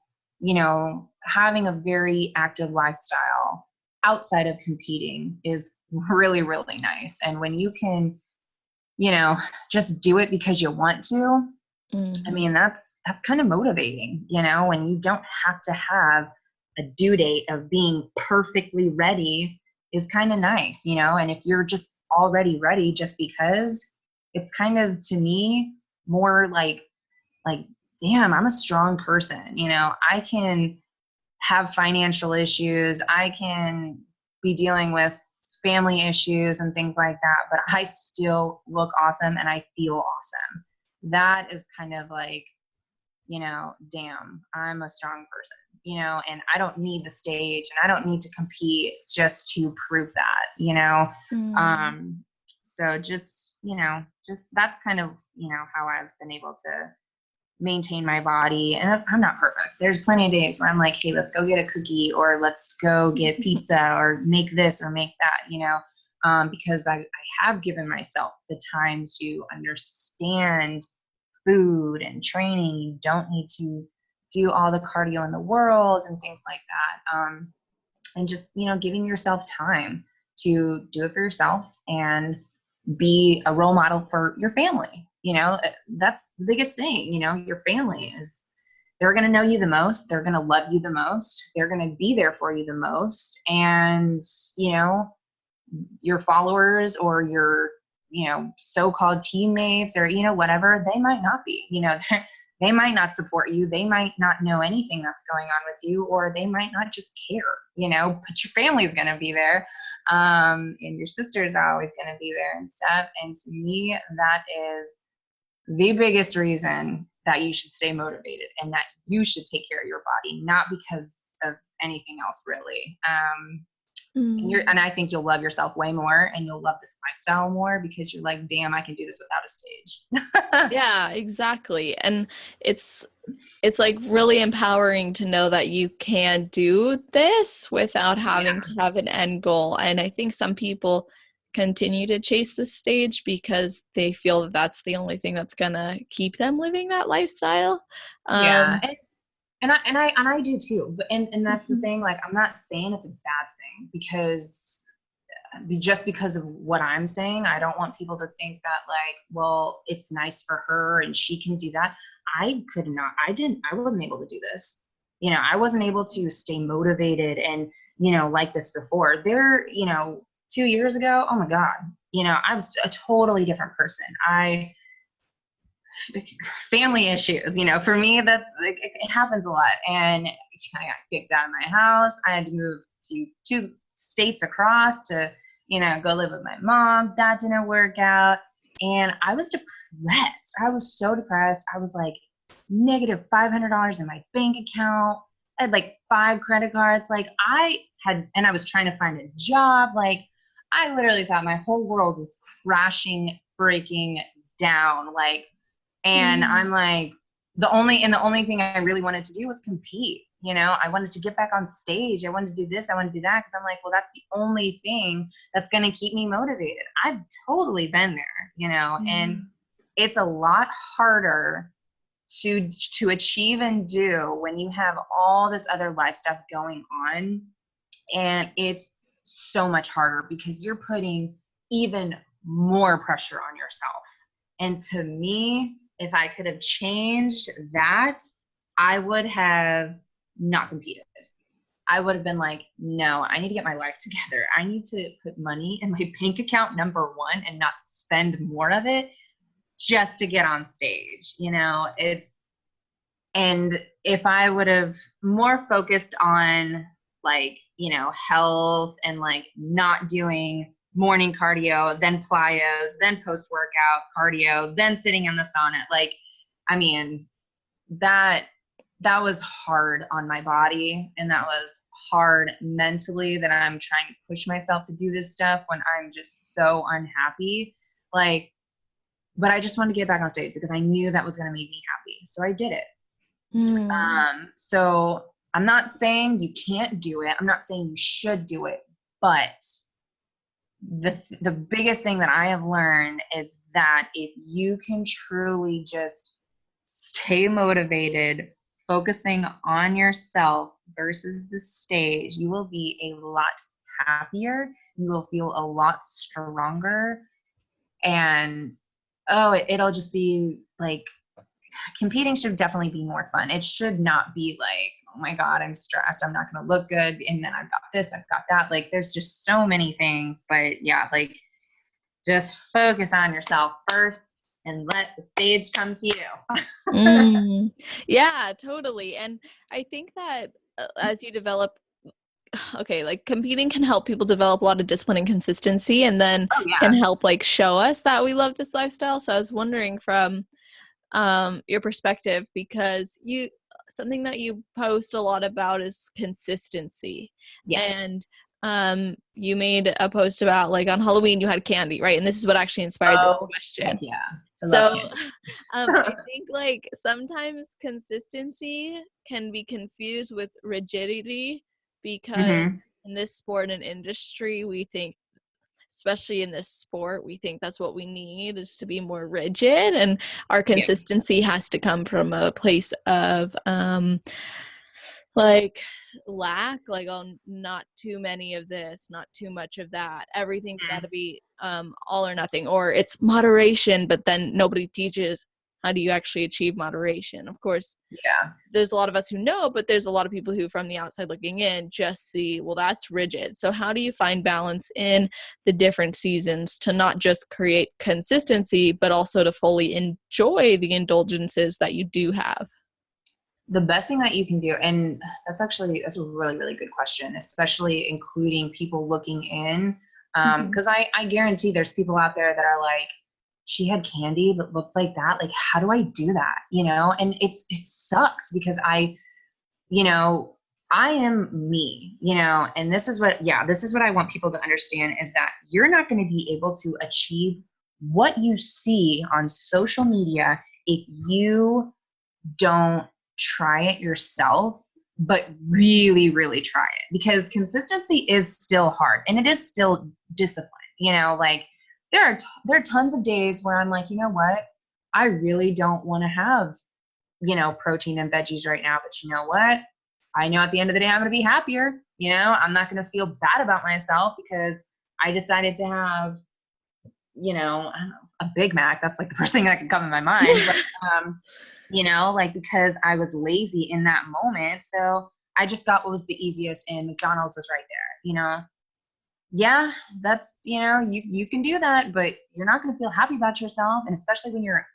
having a very active lifestyle outside of competing is really, really nice. And when you can, just do it because you want to, I mean, that's kind of motivating, when you don't have to have a due date of being perfectly ready is kind of nice, and if you're just already ready just because, it's kind of, to me, more like, damn, I'm a strong person. I can have financial issues. I can be dealing with family issues and things like that, but I still look awesome and I feel awesome. That is kind of like, damn, I'm a strong person, and I don't need the stage and I don't need to compete just to prove that. So just that's kind of, how I've been able to maintain my body. And I'm not perfect. There's plenty of days where I'm like, hey, let's go get a cookie, or let's go get pizza, or make this or make that, because I have given myself the time to understand food and training. You don't need to do all the cardio in the world and things like that. And just, giving yourself time to do it for yourself and be a role model for your family. That's the biggest thing. Your family they're going to know you the most. They're going to love you the most. They're going to be there for you the most. And, your followers or your, so-called teammates or, whatever, they might not be, they might not support you. They might not know anything that's going on with you, or they might not just care, but your family's going to be there. And your sisters are always going to be there and stuff. And to me, that is the biggest reason that you should stay motivated and that you should take care of your body, not because of anything else, really. And I think you'll love yourself way more, and you'll love this lifestyle more, because you're like, damn, I can do this without a stage. Yeah, exactly. And it's like really empowering to know that you can do this without having to have an end goal. And I think some people continue to chase the stage because they feel that that's the only thing that's gonna keep them living that lifestyle. Yeah. And I do too. But and that's the thing, like, I'm not saying it's a bad thing, because just because of what I'm saying, I don't want people to think that, like, well, it's nice for her and she can do that. I wasn't able to do this. I wasn't able to stay motivated and, like this before. 2 years ago, oh my God, I was a totally different person. Family issues, for me, that, like, it happens a lot. And I got kicked out of my house. I had to move to 2 states across to, go live with my mom. That didn't work out. And I was depressed. I was so depressed. I was like, negative $500 in my bank account. I had like 5 credit cards. Like and I was trying to find a job. Like I literally thought my whole world was crashing, breaking down. Like, and I'm like, the only thing I really wanted to do was compete. You know, I wanted to get back on stage. I wanted to do this. I wanted to do that. Cause I'm like, well, that's the only thing that's going to keep me motivated. I've totally been there, you know, and it's a lot harder to achieve and do when you have all this other life stuff going on. And it's so much harder because you're putting even more pressure on yourself. And to me, if I could have changed that, I would have not competed. I would have been like, no, I need to get my life together. I need to put money in my bank account, number one, and not spend more of it just to get on stage. You know, and if I would have more focused on like, you know, health and like not doing morning cardio, then plyos, then post-workout cardio, then sitting in the sauna, like, I mean, that was hard on my body, and that was hard mentally, that I'm trying to push myself to do this stuff when I'm just so unhappy. Like, but I just wanted to get back on stage because I knew that was going to make me happy. So I did it. So I'm not saying you can't do it. I'm not saying you should do it, but the biggest thing that I have learned is that if you can truly just stay motivated, focusing on yourself versus the stage, you will be a lot happier. You will feel a lot stronger. And it'll just be like, competing should definitely be more fun. It should not be like, oh my God, I'm stressed, I'm not going to look good, and then I've got this, I've got that. Like, there's just so many things. But yeah, like, just focus on yourself first and let the stage come to you. Yeah, totally. And I think that as you develop, okay, like competing can help people develop a lot of discipline and consistency, and then can help like show us that we love this lifestyle. So I was wondering from your perspective, because something that you post a lot about is consistency. Yes. And you made a post about like on Halloween you had candy, right? And this is what actually inspired this question. Yeah. I think like sometimes consistency can be confused with rigidity, because in this sport and industry we think, especially in this sport, we think that's what we need, is to be more rigid, and our consistency has to come from a place of like lack, like, oh, not too many of this, not too much of that, everything's got to be all or nothing, or it's moderation, but then nobody teaches how do you actually achieve moderation. Of course, there's a lot of us who know, but there's a lot of people who from the outside looking in just see, well, that's rigid. So how do you find balance in the different seasons to not just create consistency, but also to fully enjoy the indulgences that you do have? The best thing that you can do, and that's a really, really good question, especially including people looking in, because I guarantee there's people out there that are like, she had candy that looks like that. Like, how do I do that? You know, and it sucks because I am me, you know, and this is what I want people to understand, is that you're not going to be able to achieve what you see on social media if you don't try it yourself, but really, really try it, because consistency is still hard and it is still discipline. You know, like there are tons of days where I'm like, you know what, I really don't want to have, you know, protein and veggies right now, but you know what, I know at the end of the day I'm going to be happier. You know, I'm not going to feel bad about myself because I decided to have, you know, I don't know, a Big Mac. That's like the first thing that can come in my mind. But, you know, like, because I was lazy in that moment. So I just got what was the easiest, and McDonald's was right there, you know? Yeah, that's, you know, you can do that, but you're not going to feel happy about yourself. And especially when you're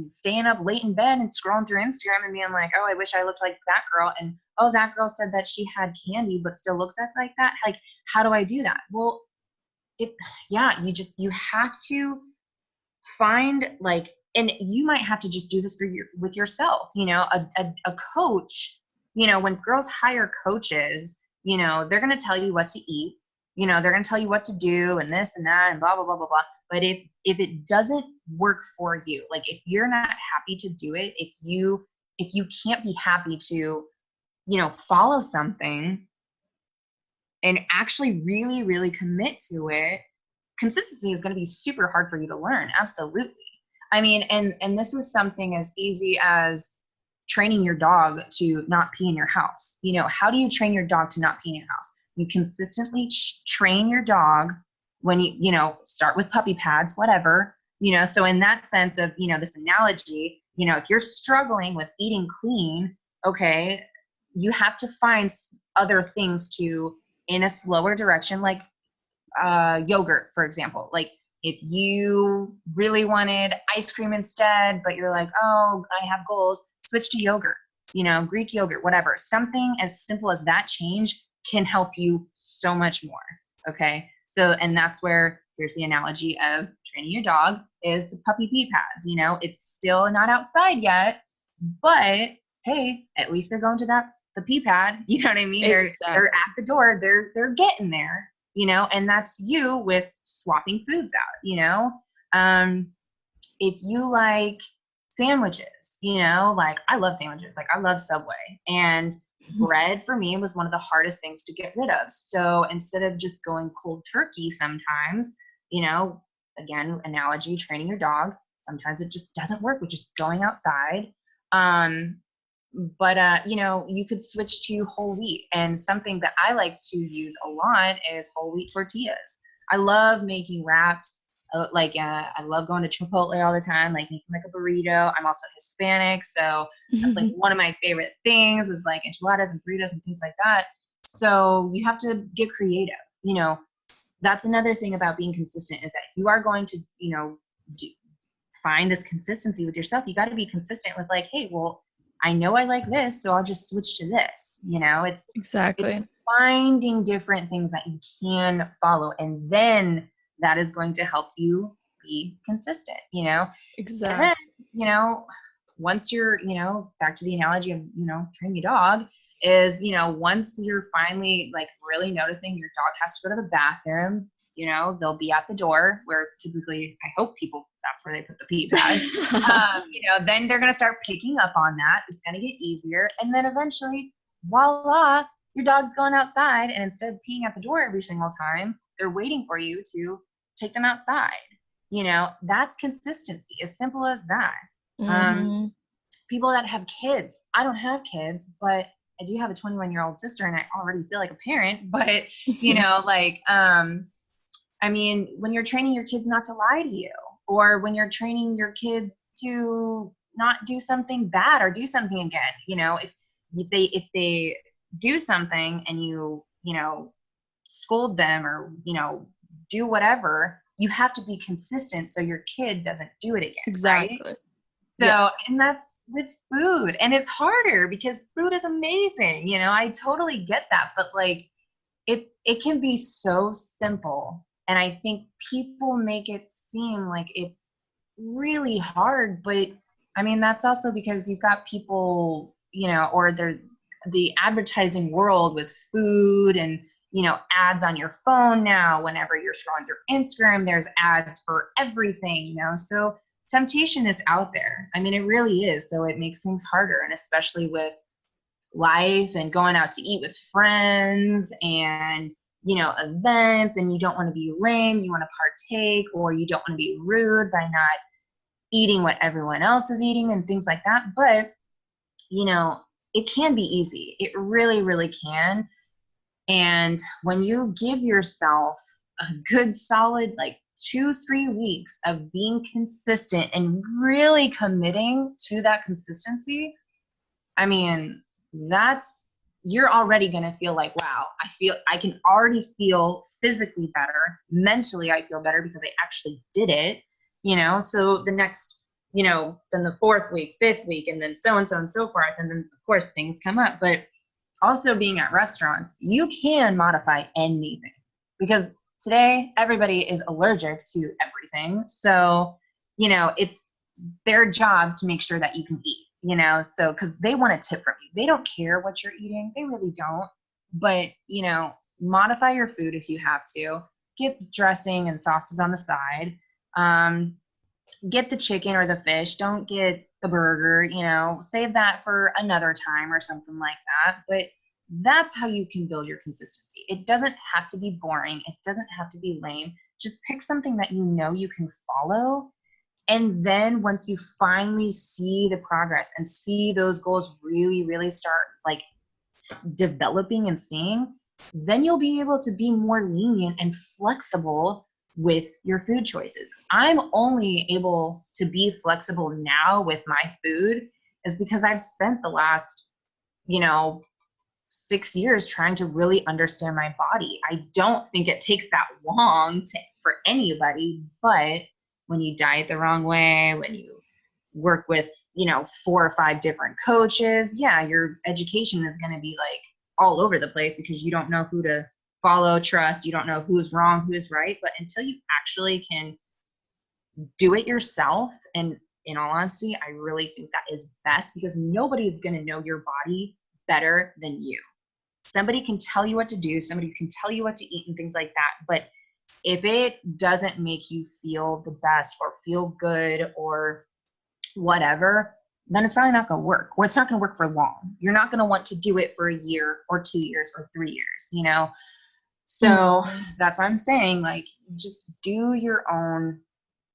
staying up late in bed and scrolling through Instagram and being like, oh, I wish I looked like that girl. And, oh, that girl said that she had candy, but still looks like that. Like, how do I do that? Well, you have to find like and you might have to just do this with yourself, a coach, when girls hire coaches, they're going to tell you what to eat, they're going to tell you what to do and this and that and blah, blah, blah, blah, blah. But if it doesn't work for you, like if you're not happy to do it, if you can't be happy to, follow something and actually really, really commit to it, consistency is going to be super hard for you to learn. Absolutely. I mean, and this is something as easy as training your dog to not pee in your house. How do you train your dog to not pee in your house? You consistently train your dog when you start with puppy pads, whatever, so in that sense of, this analogy, if you're struggling with eating clean, okay, you have to find other things to, in a slower direction, like yogurt, for example. Like if you really wanted ice cream instead, but you're like, oh, I have goals, switch to yogurt, Greek yogurt, whatever. Something as simple as that change can help you so much more. Okay. So, and that's where here's the analogy of training your dog is the puppy pee pads. It's still not outside yet, but hey, at least they're going to the pee pad. You know what I mean? Exactly. They're at the door. They're getting there. And that's you with swapping foods out, if you like sandwiches, like I love sandwiches, like I love Subway, and bread for me was one of the hardest things to get rid of. So instead of just going cold turkey sometimes, again, analogy, training your dog, sometimes it just doesn't work with just going outside. But you could switch to whole wheat, and something that I like to use a lot is whole wheat tortillas. I love making wraps. I love going to Chipotle all the time, like making like a burrito. I'm also Hispanic, so that's like one of my favorite things is like enchiladas and burritos and things like that. So you have to get creative. That's another thing about being consistent is that if you are going to, find this consistency with yourself, you got to be consistent with like, hey, well, I know I like this, so I'll just switch to this. Exactly. It's finding different things that you can follow, and then that is going to help you be consistent, Exactly. And then, once you're, back to the analogy of, training a dog is, once you're finally like really noticing your dog has to go to the bathroom, they'll be at the door where typically I hope that's where they put the pee pad. Then they're going to start picking up on that. It's going to get easier. And then eventually, voila, your dog's going outside. And instead of peeing at the door every single time, they're waiting for you to take them outside. That's consistency, as simple as that. People that have kids, I don't have kids, but I do have a 21-year-old sister and I already feel like a parent, but I mean, when you're training your kids not to lie to you, or when you're training your kids to not do something bad or do something again, if they do something and you scold them or, do whatever, you have to be consistent so your kid doesn't do it again. Exactly. Right? So, and that's with food, and it's harder because food is amazing. I totally get that, but like, it can be so simple. And I think people make it seem like it's really hard, but I mean, that's also because you've got people, or they're the advertising world with food and, ads on your phone now. Whenever you're scrolling through Instagram, there's ads for everything, so temptation is out there. I mean, it really is. So it makes things harder, and especially with life and going out to eat with friends and, events, and you don't want to be lame, you want to partake, or you don't want to be rude by not eating what everyone else is eating and things like that. But, it can be easy. It really, really can. And when you give yourself a good solid, like 2-3 weeks of being consistent and really committing to that consistency, I mean, you're already going to feel like, wow, I can already feel physically better. Mentally, I feel better because I actually did it, so the next, then the 4th week, 5th week, and then so and so and so forth. And then of course things come up, but also being at restaurants, you can modify anything because today everybody is allergic to everything. So, their job to make sure that you can eat, you know, so because they want a tip from you. They don't care what you're eating, they really don't. But, you know, modify your food if you have to. Get dressing and sauces on the side. Um, get the chicken or the fish. Don't get the burger, you know, save that for another time or something like that. But that's how you can build your consistency. It doesn't have to be boring, it doesn't have to be lame. Just pick something that you know you can follow. And then once you finally see the progress and see those goals really, really start like developing and seeing, then you'll be able to be more lenient and flexible with your food choices. I'm only able to be flexible now with my food is because I've spent the last, you know, 6 years trying to really understand my body. I don't think it takes that long for anybody, but when you diet the wrong way, when you work with, you know, 4 or 5 different coaches, yeah, your education is going to be like all over the place because you don't know who to follow, trust, you don't know who's wrong, who's right. But until you actually can do it yourself, and in all honesty, I really think that is best because nobody's going to know your body better than you. Somebody can tell you what to do, somebody can tell you what to eat and things like that. But if it doesn't make you feel the best or feel good or whatever, then it's probably not going to work, or it's not going to work for long. You're not going to want to do it for a year or 2 years or 3 years, you know? So that's why I'm saying, like, just do your own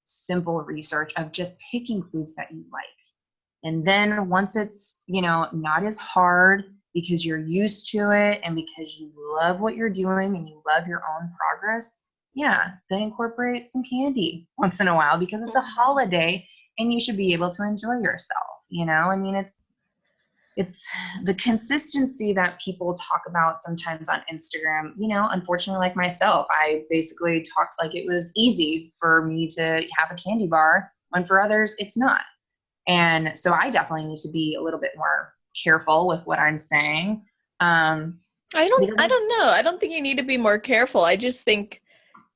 simple research of just picking foods that you like. And then once it's, you know, not as hard because you're used to it and because you love what you're doing and you love your own progress, yeah, then incorporate some candy once in a while because it's a holiday and you should be able to enjoy yourself. You know, I mean, it's the consistency that people talk about sometimes on Instagram. You know, unfortunately, like myself, I basically talked like it was easy for me to have a candy bar when for others it's not. And so I definitely need to be a little bit more careful with what I'm saying. I don't know. I don't think you need to be more careful. I just think,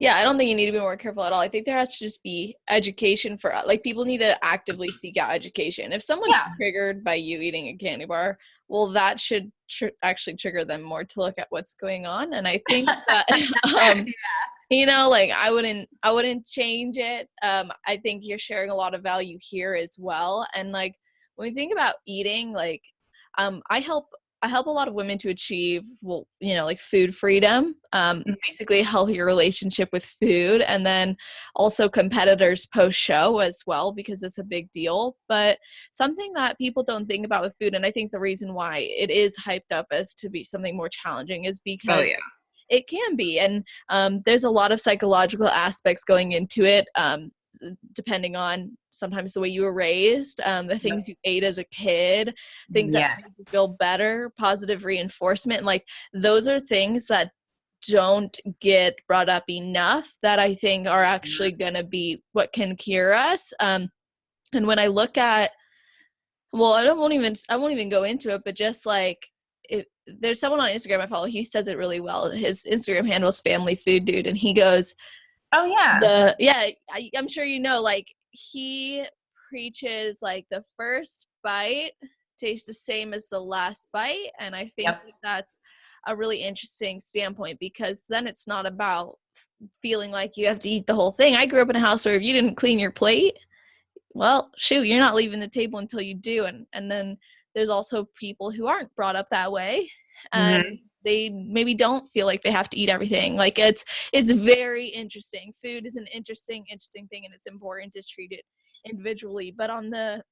yeah, I don't think you need to be more careful at all. I think there has to just be education for, like, people need to actively seek out education. If someone's triggered by you eating a candy bar, well, that should actually trigger them more to look at what's going on. And I think that, you know, like, I wouldn't change it. I think you're sharing a lot of value here as well. And like, when we think about eating, like, I help a lot of women to achieve, well, you know, like food freedom, basically a healthier relationship with food, and then also competitors post show as well, because it's a big deal. But something that people don't think about with food, and I think the reason why it is hyped up as to be something more challenging is because it can be. And there's a lot of psychological aspects going into it, depending on sometimes the way you were raised, the things you ate as a kid, things that make you feel better, positive reinforcement. Like, those are things that don't get brought up enough that I think are actually going to be what can cure us. And when I look at, well, I won't even go into it, but just like, there's someone on Instagram I follow, he says it really well. His Instagram handle is Family Food Dude, and he goes, oh yeah, I'm sure you know, like, he preaches like the first bite tastes the same as the last bite. And I think that's a really interesting standpoint, because then it's not about feeling like you have to eat the whole thing. I grew up in a house where if you didn't clean your plate, well, shoot, you're not leaving the table until you do. And then there's also people who aren't brought up that way, and they maybe don't feel like they have to eat everything. Like, it's very interesting. Food is an interesting thing, and it's important to treat it individually. But on the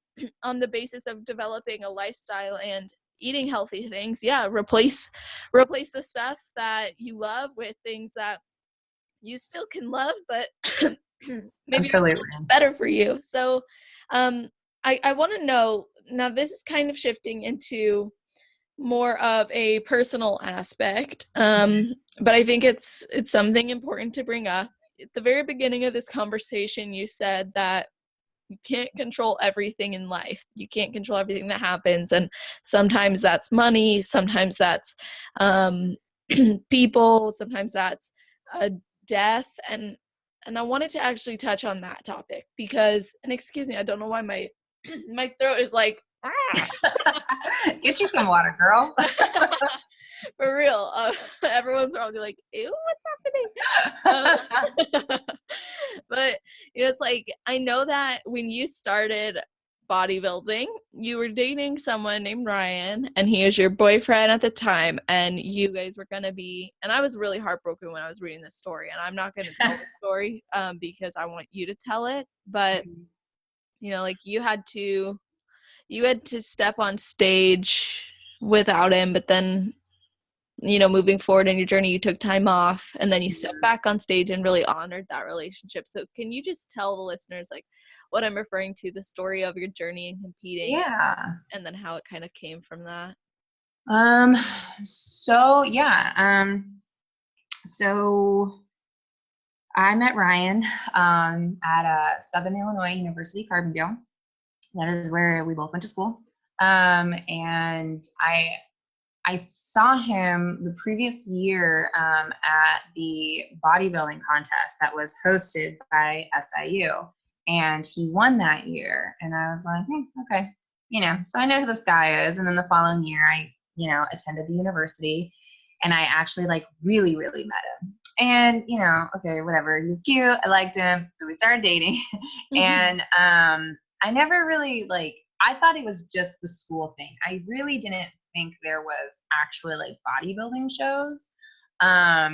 on the basis of developing a lifestyle and eating healthy things, yeah, replace the stuff that you love with things that you still can love, but maybe are a little bit better for you. So I want to know, now this is kind of shifting into more of a personal aspect, but I think it's something important to bring up. At the very beginning of this conversation, you said that you can't control everything in life. You can't control everything that happens, and sometimes that's money, sometimes that's people, sometimes that's death. And And I wanted to actually touch on that topic because, and excuse me, I don't know why my my throat is like, ah. Get you some water, girl. For real. Everyone's probably like, ew, what's happening? But it's like, I know that when you started bodybuilding, you were dating someone named Ryan, and he was your boyfriend at the time, and you guys were going to be, and I was really heartbroken when I was reading this story, and I'm not going to tell the story because I want you to tell it, but like you had to step on stage without him, but then moving forward in your journey, you took time off and then you stepped back on stage and really honored that relationship. So can you just tell the listeners like what I'm referring to, the story of your journey in competing Yeah. and then how it kind of came from that? So yeah. So I met Ryan at Southern Illinois University, Carbondale. That is where we both went to school. And I saw him the previous year at the bodybuilding contest that was hosted by SIU, and he won that year. And I was like, okay, so I know who this guy is. And then the following year, I, attended the university, and I actually like really, really met him. And okay, whatever. He was cute. I liked him, so we started dating. And I never really I thought it was just the school thing. I really didn't think there was actually like bodybuilding shows. I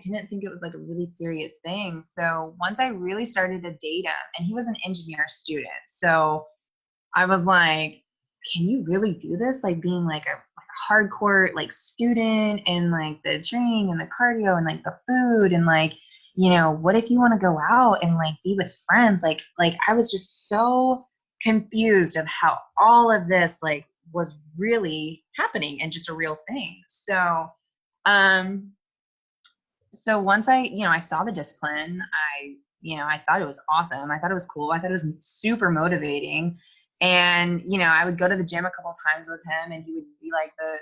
didn't think it was like a really serious thing. So once I really started to date him, and he was an engineer student, so I was like, can you really do this? Like being like a hardcore like student, and like the training and the cardio and like the food, and like, what if you want to go out and like be with friends? Like I was just so confused of how all of this like was really happening and just a real thing. So once I saw the discipline, I thought it was awesome. I thought it was cool. I thought it was super motivating. And, I would go to the gym a couple times with him, and he would be like the,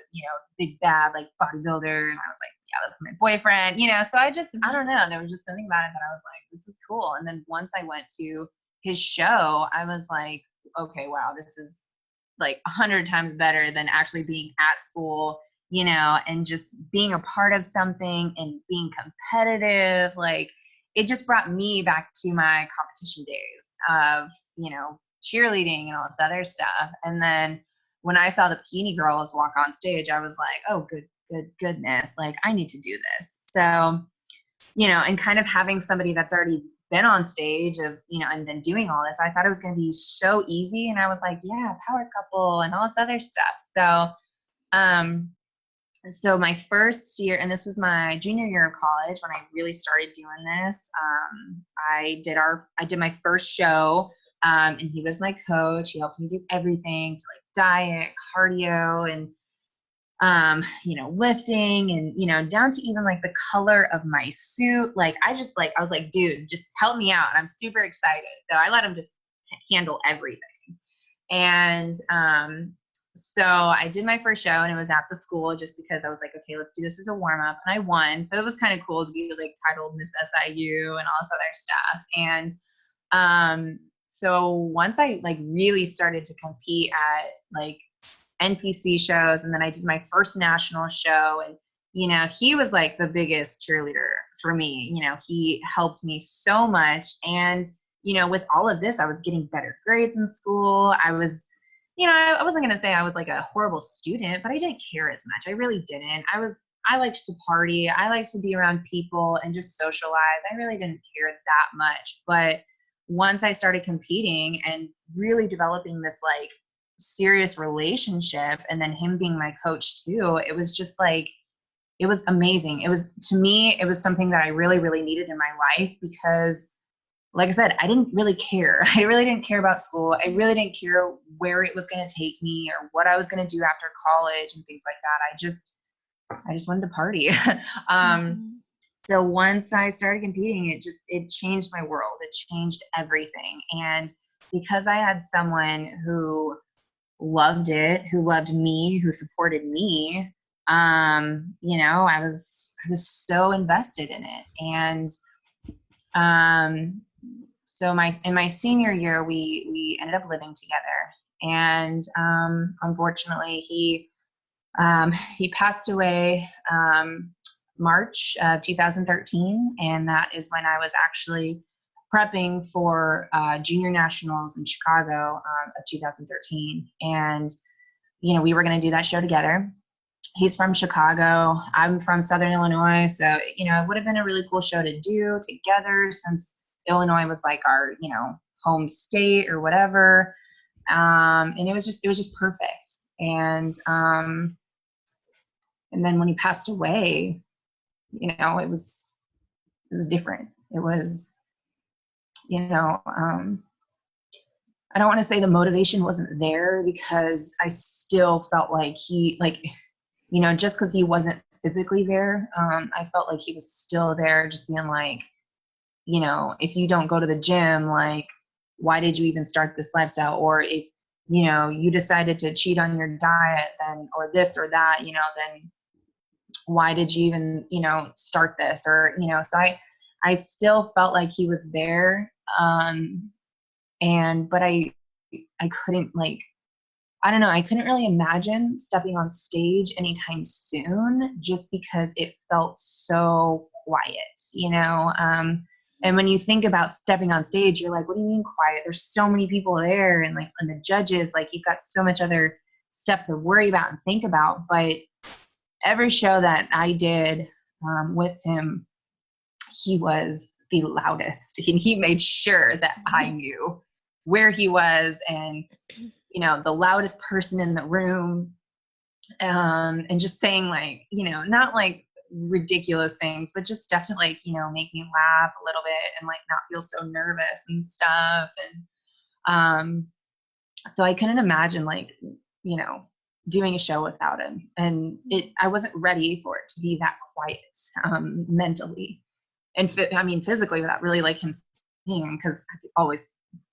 big bad, like bodybuilder. And I was like, yeah, that's my boyfriend, so I don't know. There was just something about it that I was like, this is cool. And then once I went to his show, I was like, okay, wow, this is like 100 times better than actually being at school, and just being a part of something and being competitive. Like it just brought me back to my competition days of, cheerleading and all this other stuff. And then when I saw the bikini girls walk on stage, I was like, oh, goodness, like I need to do this. So, and kind of having somebody that's already been on stage of, and then doing all this, I thought it was going to be so easy. And I was like, yeah, power couple and all this other stuff. So my first year, and this was my junior year of college when I really started doing this, I did my first show, and he was my coach. He helped me do everything to like diet, cardio, and lifting, and down to even like the color of my suit. Like I was like, dude, just help me out. And I'm super excited. So I let him just handle everything. And so I did my first show, and it was at the school just because I was like, okay, let's do this as a warm up. And I won. So it was kind of cool to be like titled Miss SIU and all this other stuff. And so once I like really started to compete at like NPC shows, and then I did my first national show, and he was like the biggest cheerleader for me. He helped me so much. And with all of this, I was getting better grades in school. I was, I wasn't going to say I was like a horrible student, but I didn't care as much. I really didn't. I liked to party. I liked to be around people and just socialize. I really didn't care that much. But once I started competing and really developing this like serious relationship, and then him being my coach too, it was just like, it was amazing. To me, it was something that I really, really needed in my life, because like I said, I didn't really care. I really didn't care about school. I really didn't care where it was going to take me or what I was going to do after college and things like that. I just wanted to party. So once I started competing, it changed my world. It changed everything. And because I had someone who loved it, who loved me, who supported me, I was so invested in it. And So in my senior year, we ended up living together, and unfortunately, he passed away March 2013, and that is when I was actually prepping for junior nationals in Chicago of 2013, and we were going to do that show together. He's from Chicago. I'm from Southern Illinois. So, it would have been a really cool show to do together since Illinois was like our, home state or whatever. And it was just perfect. And then when he passed away, it was different. It was, I don't want to say the motivation wasn't there, because I still felt like just because he wasn't physically there, I felt like he was still there, just being like, if you don't go to the gym, like, why did you even start this lifestyle? Or if, you decided to cheat on your diet, then, or this or that, then why did you even, start this? Or, so I still felt like he was there. But I couldn't, like, I don't know, I couldn't really imagine stepping on stage anytime soon, just because it felt so quiet. And when you think about stepping on stage, you're like, what do you mean quiet? There's so many people there, and the judges, like, you've got so much other stuff to worry about and think about. But every show that I did with him, he was the loudest, and he made sure that I knew where he was, and the loudest person in the room, and just saying, like, not like ridiculous things, but just stuff to, like, make me laugh a little bit and, like, not feel so nervous and stuff. And so I couldn't imagine, like, doing a show without him. And I wasn't ready for it to be that quiet, mentally. And physically, without really like him singing, because I could always,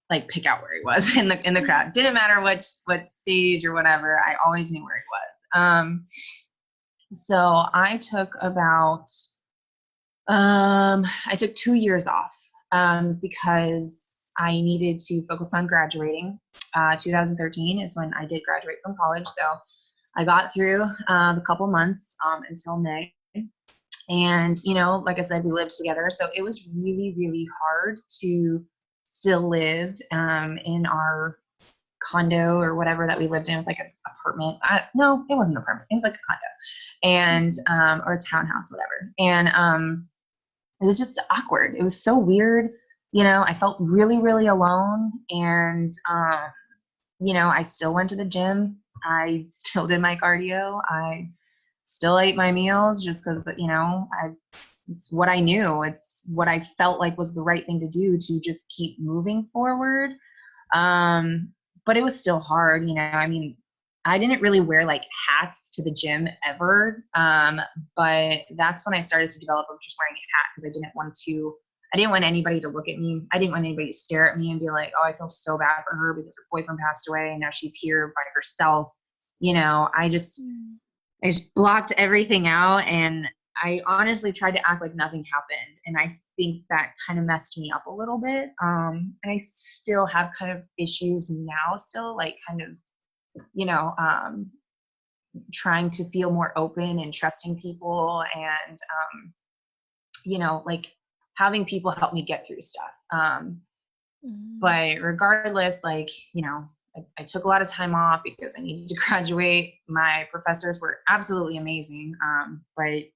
like, pick out where he was in the crowd. Didn't matter what stage or whatever. I always knew where he was. So I took I took 2 years off, because I needed to focus on graduating. 2013 is when I did graduate from college. So I got through the couple months until May. And, like I said, we lived together. So it was really, really hard to still live in our condo or whatever that we lived in. It was like an apartment. No, it wasn't an apartment. It was like a condo, and or a townhouse, whatever. And it was just awkward. It was so weird. I felt really, really alone. And I still went to the gym. I still did my cardio. I still ate my meals, just because, it's what I knew. It's what I felt like was the right thing to do to just keep moving forward. But it was still hard. I didn't really wear, like, hats to the gym ever. But that's when I started to develop of just wearing a hat, because I didn't want anybody to look at me. I didn't want anybody to stare at me and be like, oh, I feel so bad for her because her boyfriend passed away and now she's here by herself. I just blocked everything out, and I honestly tried to act like nothing happened. And I think that kind of messed me up a little bit. And I still have kind of issues now, still, like, kind of, trying to feel more open and trusting people, and, like, having people help me get through stuff. But regardless, like, I took a lot of time off because I needed to graduate. My professors were absolutely amazing. But,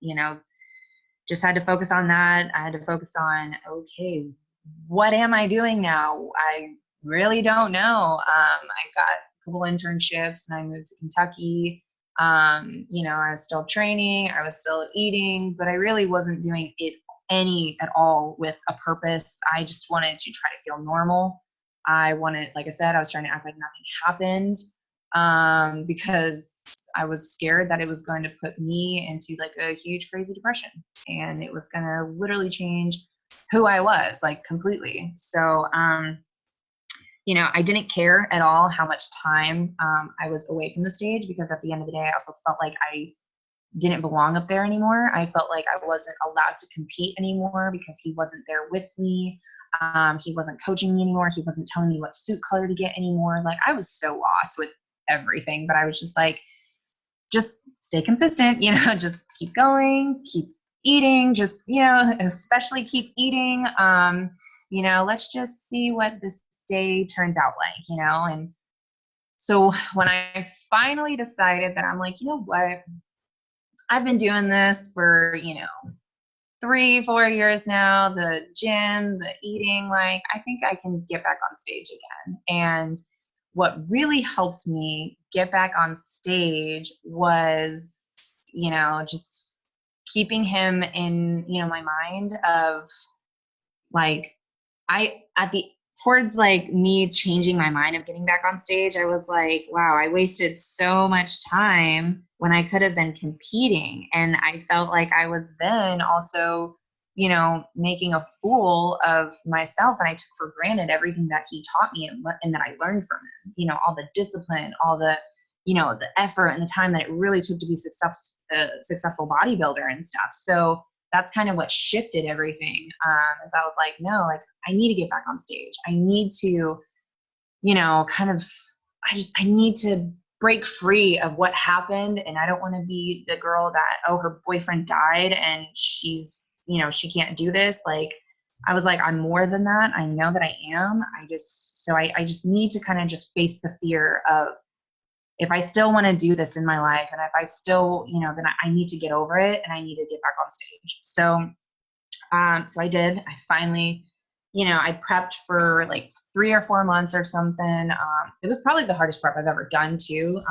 just had to focus on that. I had to focus on, okay, what am I doing now? I really don't know. I got a couple internships, and I moved to Kentucky. I was still training, I was still eating, but I really wasn't doing it any at all with a purpose. I just wanted to try to feel normal. Like I said, I was trying to act like nothing happened, because I was scared that it was going to put me into, like, a huge crazy depression, and it was going to literally change who I was, like, completely. So, I didn't care at all how much time I was away from the stage, because at the end of the day, I also felt like I didn't belong up there anymore. I felt like I wasn't allowed to compete anymore because he wasn't there with me. He wasn't coaching me anymore. He wasn't telling me what suit color to get anymore. Like, I was so lost with everything, but I was just like, just stay consistent, just keep going, keep eating, just, especially keep eating. Let's just see what this day turns out like. And so when I finally decided that, I'm like, you know what, I've been doing this for, 3-4 years now, the gym, the eating, like, I think I can get back on stage again. And what really helped me get back on stage was, just keeping him in, my mind of like, towards like me changing my mind of getting back on stage, I was like, wow, I wasted so much time when I could have been competing. And I felt like I was then also, making a fool of myself. And I took for granted everything that he taught me and that I learned from him, all the discipline, all the, the effort and the time that it really took to be successful bodybuilder and stuff. So that's kind of what shifted everything. Is I was like, no, like, I need to get back on stage. I need to, I need to break free of what happened. And I don't want to be the girl that, oh, her boyfriend died and she's, she can't do this. Like, I was like, I'm more than that. I know that I am. I just need to kind of just face the fear of, if I still want to do this in my life, and if I still, then I need to get over it and I need to get back on stage. So I did. I finally, I prepped for like 3 or 4 months or something. It was probably the hardest prep I've ever done too.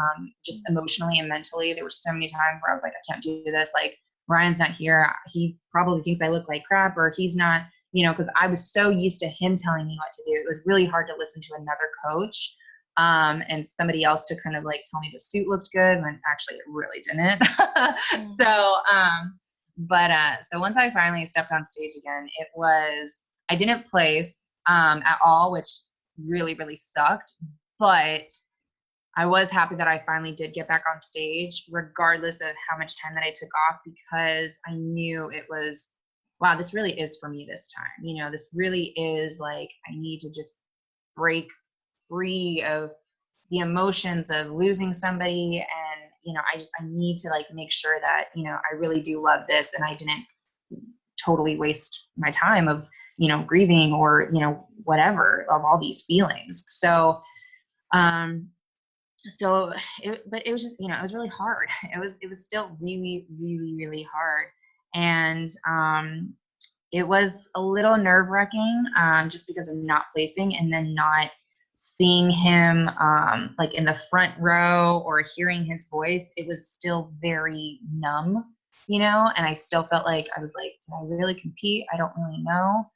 Just emotionally and mentally. There were so many times where I was like, I can't do this. Like, Ryan's not here. He probably thinks I look like crap, or he's not, because I was so used to him telling me what to do. It was really hard to listen to another coach. And somebody else to kind of like tell me the suit looked good when actually it really didn't. So once I finally stepped on stage again, I didn't place, at all, which really, really sucked, but I was happy that I finally did get back on stage, regardless of how much time that I took off, because I knew it was, wow, this really is for me this time. This really is like, I need to just break free of the emotions of losing somebody. And, I need to like make sure that, I really do love this and I didn't totally waste my time of, grieving or, whatever, of all these feelings. But it was just, it was really hard. It was still really, really, really hard. And, it was a little nerve-wracking, just because of not placing and then not seeing him, like in the front row or hearing his voice. It was still very numb, and I still felt like I was like, did I really compete? I don't really know.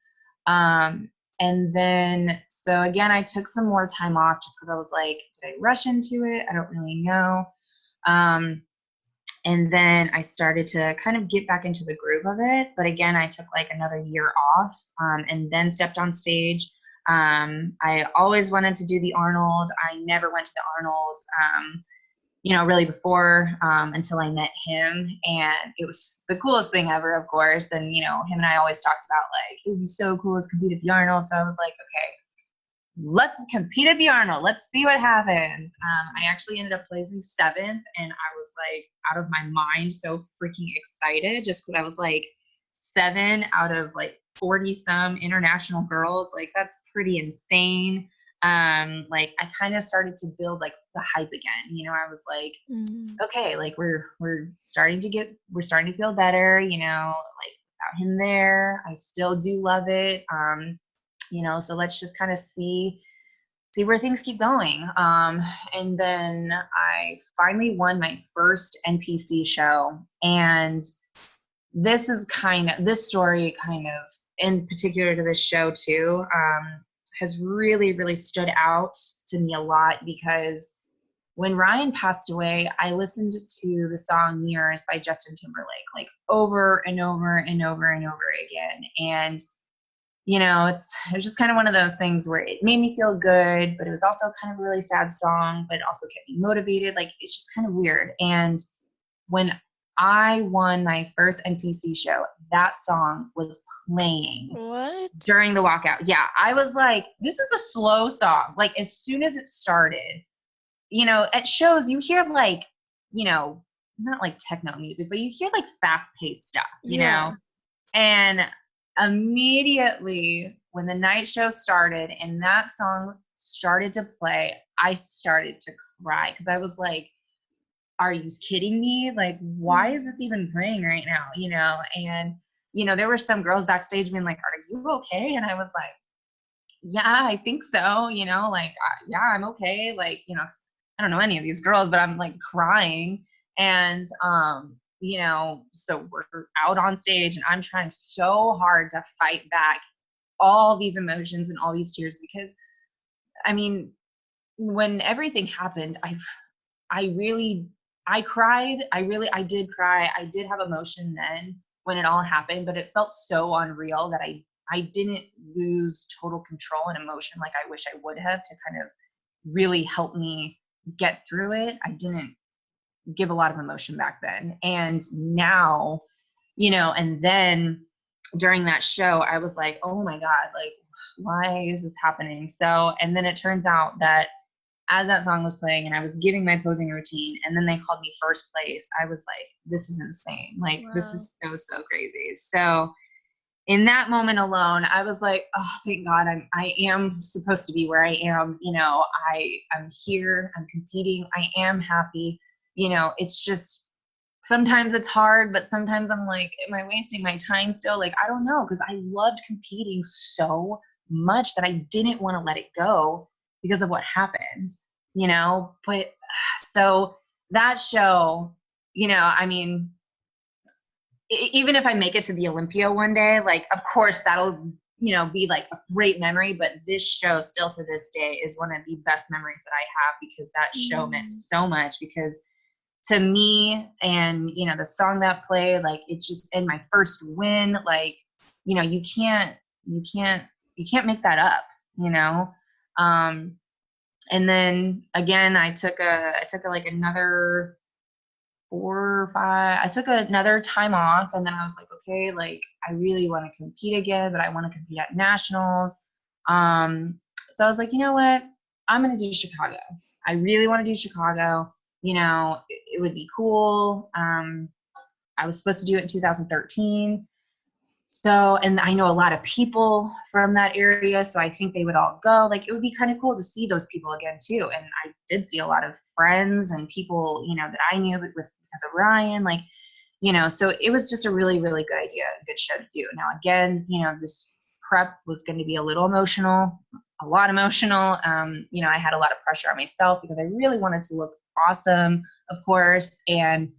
And then, so again, I took some more time off just because I was like, did I rush into it? I don't really know. And then I started to kind of get back into the groove of it. But again, I took like another year off, and then stepped on stage. I always wanted to do the Arnold. I never went to the Arnold, really before, until I met him. And it was the coolest thing ever, of course. And, him and I always talked about like, it would be so cool to compete at the Arnold. So I was like, okay, let's compete at the Arnold. Let's see what happens. I actually ended up placing 7th, and I was like out of my mind, so freaking excited, just because I was like 7 out of like 40 some international girls. Like, that's pretty insane. Like, I kind of started to build like the hype again. I was like, okay, like we're starting to feel better, like without him there. I still do love it. So let's just kind of see where things keep going. And then I finally won my first NPC show. And this story kind of, in particular to this show too, has really, really stood out to me a lot, because when Ryan passed away, I listened to the song Mirrors by Justin Timberlake, like over and over and over and over again. And it's just kind of one of those things where it made me feel good, but it was also kind of a really sad song, but it also kept me motivated. Like, it's just kind of weird. And when I won my first NPC show. That song was playing What? during the walkout. Yeah, I was like, this is a slow song. Like, as soon as it started, at shows you hear like, not like techno music, but you hear like fast-paced stuff, Yeah. And immediately when the night show started and that song started to play, I started to cry because I was like, are you kidding me? Like, why is this even playing right now? And, there were some girls backstage being like, are you okay? And I was like, yeah, I think so. Yeah, I'm okay. Like, I don't know any of these girls, but I'm like crying. And, so we're out on stage and I'm trying so hard to fight back all these emotions and all these tears because, I mean, when everything happened, I cried. I did cry. I did have emotion then when it all happened, but it felt so unreal that I didn't lose total control and emotion like I wish I would have to kind of really help me get through it. I didn't give a lot of emotion back then. And now, and then during that show, I was like, oh my God, like, why is this happening? So, and then it turns out that as that song was playing and I was giving my posing routine and then they called me first place, I was like, this is insane. Like, this is so, so crazy. So in that moment alone, I was like, oh, thank God I am supposed to be where I am. I'm here, I'm competing, I am happy. It's just, sometimes it's hard, but sometimes I'm like, am I wasting my time still? Like, I don't know, because I loved competing so much that I didn't want to let it go because of what happened, but so that show, I mean, even if I make it to the Olympia one day, like, of course that'll, be like a great memory, but this show still to this day is one of the best memories that I have because that show meant so much because to me and, the song that played, like, it's just in my first win, like, you can't make that up, and then again, I took like another 4 or 5. I took another time off, and then I was like, okay, like, I really want to compete again, but I want to compete at nationals. So I was like, you know what? I'm gonna do Chicago. I really want to do Chicago. It would be cool. I was supposed to do it in 2013. So, and I know a lot of people from that area, so I think they would all go. Like, it would be kind of cool to see those people again too. And I did see a lot of friends and people, that I knew because of Ryan, like, so it was just a really, really good idea, a good show to do. Now, again, this prep was going to be a little emotional, a lot emotional. I had a lot of pressure on myself because I really wanted to look awesome, of course. And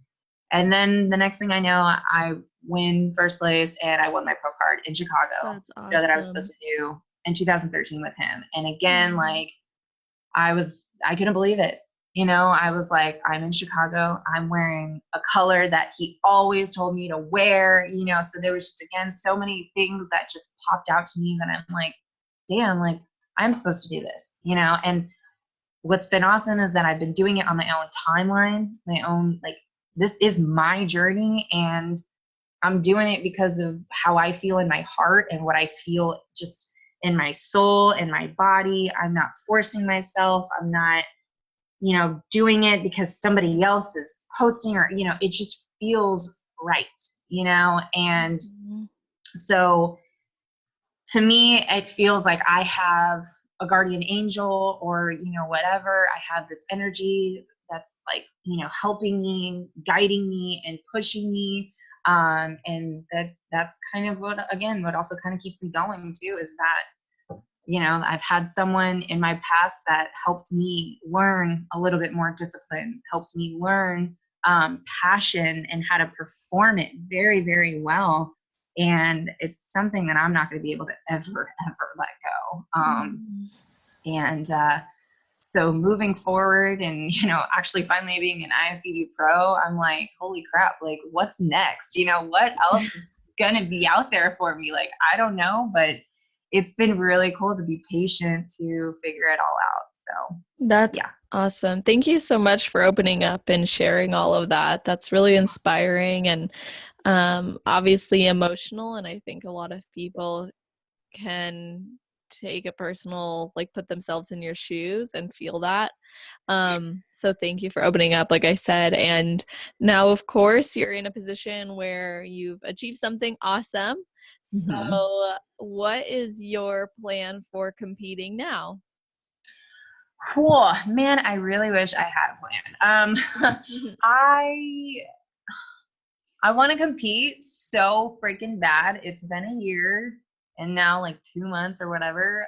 then the next thing I know, I win first place and I won my pro card in Chicago. That's Show that I was awesome. supposed to do in 2013 with him. And again, like, I couldn't believe it. I was like, I'm in Chicago. I'm wearing a color that he always told me to wear, so there was just, again, so many things that just popped out to me that I'm like, damn, like, I'm supposed to do this, and what's been awesome is that I've been doing it on my own timeline, my own, like, this is my journey and I'm doing it because of how I feel in my heart and what I feel just in my soul and my body. I'm not forcing myself. I'm not, doing it because somebody else is posting or, it just feels right, and so to me, it feels like I have a guardian angel or, whatever. I have this energy that's like, helping me, guiding me and pushing me. And that's kind of what also kind of keeps me going too, is that, I've had someone in my past that helped me learn a little bit more discipline, helped me learn passion and how to perform it very, very well. And it's something that I'm not going to be able to ever, ever let go. And so moving forward and, actually finally being an IFBB pro, I'm like, holy crap, like, what's next? What else is going to be out there for me? Like, I don't know, but it's been really cool to be patient to figure it all out. So That's yeah. awesome. Thank you so much for opening up and sharing all of that. That's really inspiring and obviously emotional. And I think a lot of people can take a personal, like put themselves in your shoes and feel that. So thank you for opening up, like I said. And now, of course, you're in a position where you've achieved something awesome. So, Mhm. what is your plan for competing now? Cool. Man, I really wish I had a plan. I I want to compete so freaking bad. It's been a year and now like 2 months or whatever.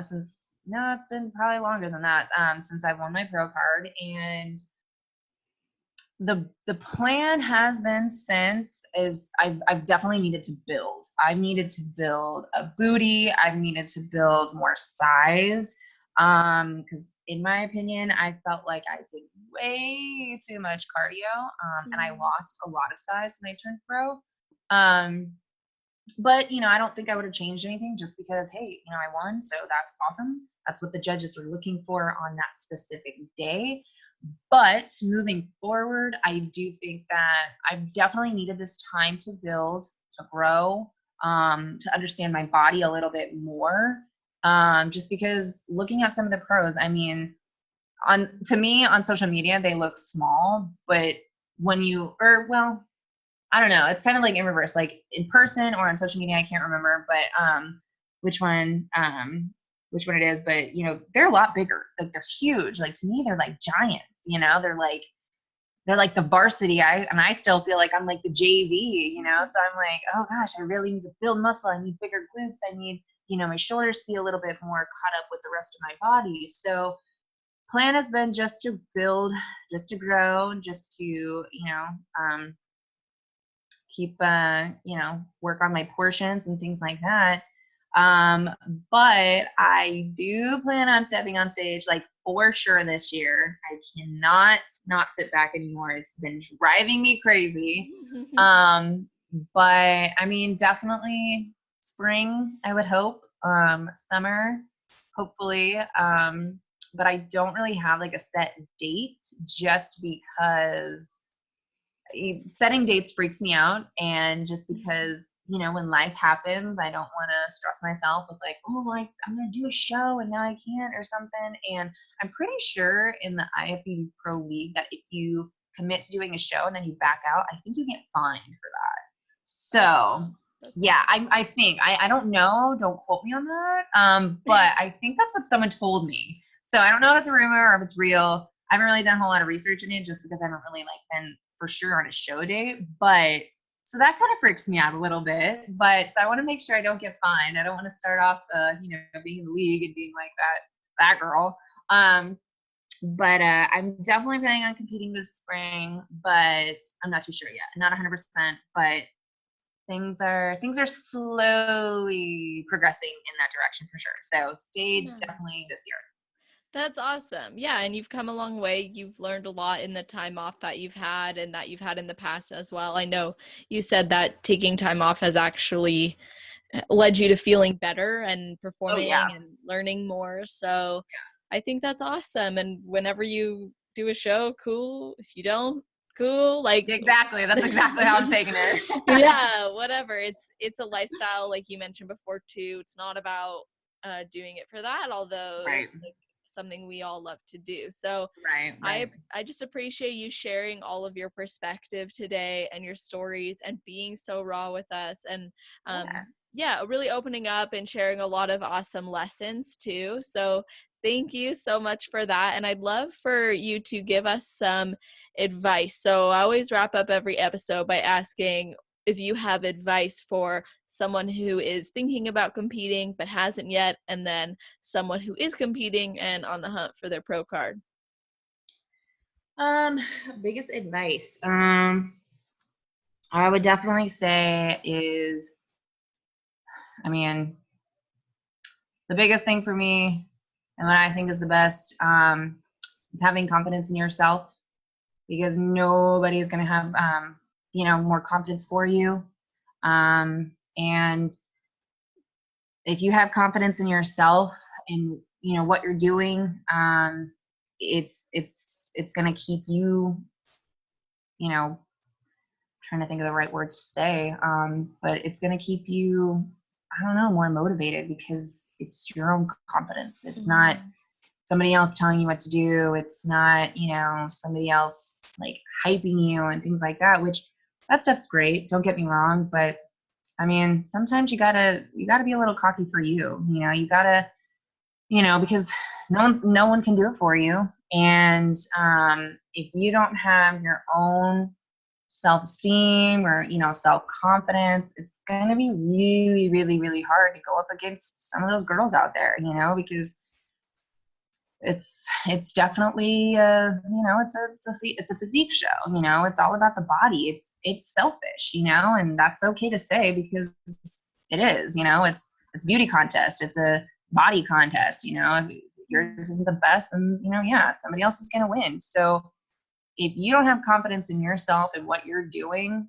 Since no, it's been probably longer than that. Since I've won my pro card, and the plan has been since is I've definitely needed to build. I've needed to build a booty. I've needed to build more size. Because in my opinion, I felt like I did way too much cardio. And I lost a lot of size when I turned pro. But I don't think I would have changed anything just because, hey, I won, so that's awesome. That's what the judges were looking for on that specific day. But moving forward, I do think that I've definitely needed this time to build, to grow, to understand my body a little bit more. Just because looking at some of the pros, I mean, to me on social media, they look small, but I don't know. It's kind of like in reverse, like in person or on social media. I can't remember, but which one which one it is. But they're a lot bigger. Like they're huge. Like to me, they're like giants. They're like the varsity. I still feel like I'm like the JV. So I'm like, oh gosh, I really need to build muscle. I need bigger glutes. I need my shoulders to be a little bit more caught up with the rest of my body. So plan has been just to build, just to grow, just to keep work on my portions and things like that. um but I do plan on stepping on stage, like for sure, this year. I cannot not sit back anymore. It's been driving me crazy. But I mean, definitely spring, I would hope. Summer, hopefully. But I don't really have like a set date, just because setting dates freaks me out. And just because when life happens, I don't want to stress myself with like, oh, I'm going to do a show and now I can't or something. And I'm pretty sure in the IFBB Pro League that if you commit to doing a show and then you back out, I think you get fined for that. So That's yeah, I think I don't know, don't quote me on that. But I think that's what someone told me. So I don't know if it's a rumor or if it's real. I haven't really done a whole lot of research in it just because I haven't really like been for sure on a show date. But so that kind of freaks me out a little bit. But so I want to make sure I don't get fined. I don't want to start off being in the league and being like that girl. But I'm definitely planning on competing this spring, but I'm not too sure yet. Not 100%, but things are slowly progressing in that direction for sure. So stage nice. definitely this year. That's awesome. Yeah, and you've come a long way. You've learned a lot in the time off that you've had and that you've had in the past as well. I know you said that taking time off has actually led you to feeling better and Oh yeah. performing and learning more. So I think that's awesome. And whenever you do a show, cool. If you don't, cool. Like Exactly. That's exactly how I'm taking it. yeah, whatever. It's a lifestyle like you mentioned before too. It's not about doing it for that, although Right. like something we all love to do. So Right. I Right. I just appreciate you sharing all of your perspective today and your stories and being so raw with us and Yeah. yeah, really opening up and sharing a lot of awesome lessons too. So thank you so much for that. And I'd love for you to give us some advice. So I always wrap up every episode by asking if you have advice for someone who is thinking about competing but hasn't yet, and then someone who is competing and on the hunt for their pro card. Um, Biggest advice. I would definitely say is, I mean, the biggest thing for me and what I think is the best, is having confidence in yourself, because nobody is going to have, more confidence for you. And if you have confidence in yourself and what you're doing, it's going to keep you, trying to think of the right words to say, but it's going to keep you, I don't know, more motivated because it's your own confidence. It's not somebody else telling you what to do. It's not, somebody else like hyping you and things like that, which that stuff's great. Don't get me wrong. But I mean, sometimes you gotta be a little cocky for you, you gotta, because no one can do it for you. And if you don't have your own self-esteem or self-confidence, it's going to be really, really, really hard to go up against some of those girls out there, because it's definitely it's a physique show. It's all about the body. It's selfish, and that's okay to say because it is. It's a beauty contest. It's a body contest. If yours isn't the best, then somebody else is going to win. So if you don't have confidence in yourself and what you're doing,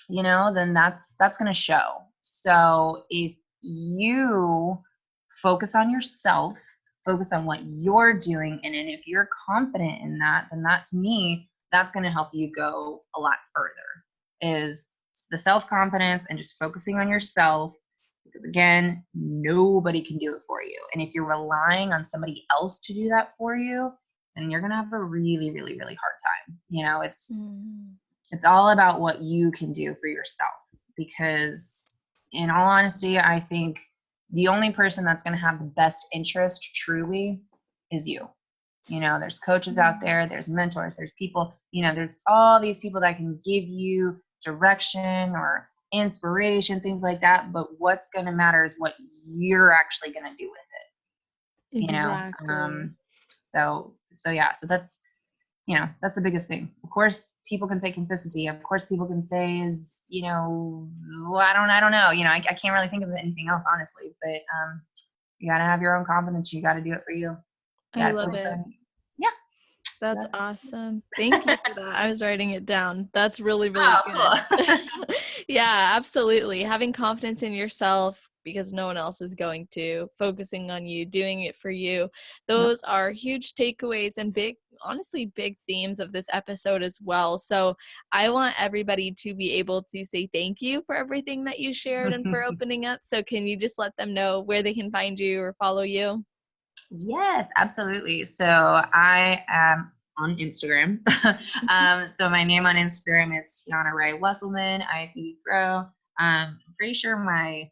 then that's going to show. So if you focus on yourself, focus on what you're doing, and then if you're confident in that, then that, to me, that's going to help you go a lot further, is the self-confidence and just focusing on yourself. Because again, nobody can do it for you. And if you're relying on somebody else to do that for you, then you're going to have a really, really, really hard time. It's all about what you can do for yourself, because in all honesty, I think the only person that's going to have the best interest truly is you. There's coaches out there, there's mentors, there's people, there's all these people that can give you direction or inspiration, things like that. But what's going to matter is what you're actually going to do with it. Exactly. So yeah, so that's the biggest thing. Of course, people can say consistency. Of course, people can say is, I don't know. I can't really think of anything else, honestly. But you got to have your own confidence. You got to do it for you. You I got to love focus it. on it. Yeah. That's awesome. Thank you for that. I was writing it down. That's really, really Oh, good. cool. Yeah, absolutely. Having confidence in yourself because no one else is going to, focusing on you, doing it for you. Yep. Those are huge takeaways and honestly, big themes of this episode as well. So I want everybody to be able to say thank you for everything that you shared and for opening up. So can you just let them know where they can find you or follow you? Yes, absolutely. So I am on Instagram. So my name on Instagram is Tianna Wesselmann, IFBB Pro. I'm pretty sure what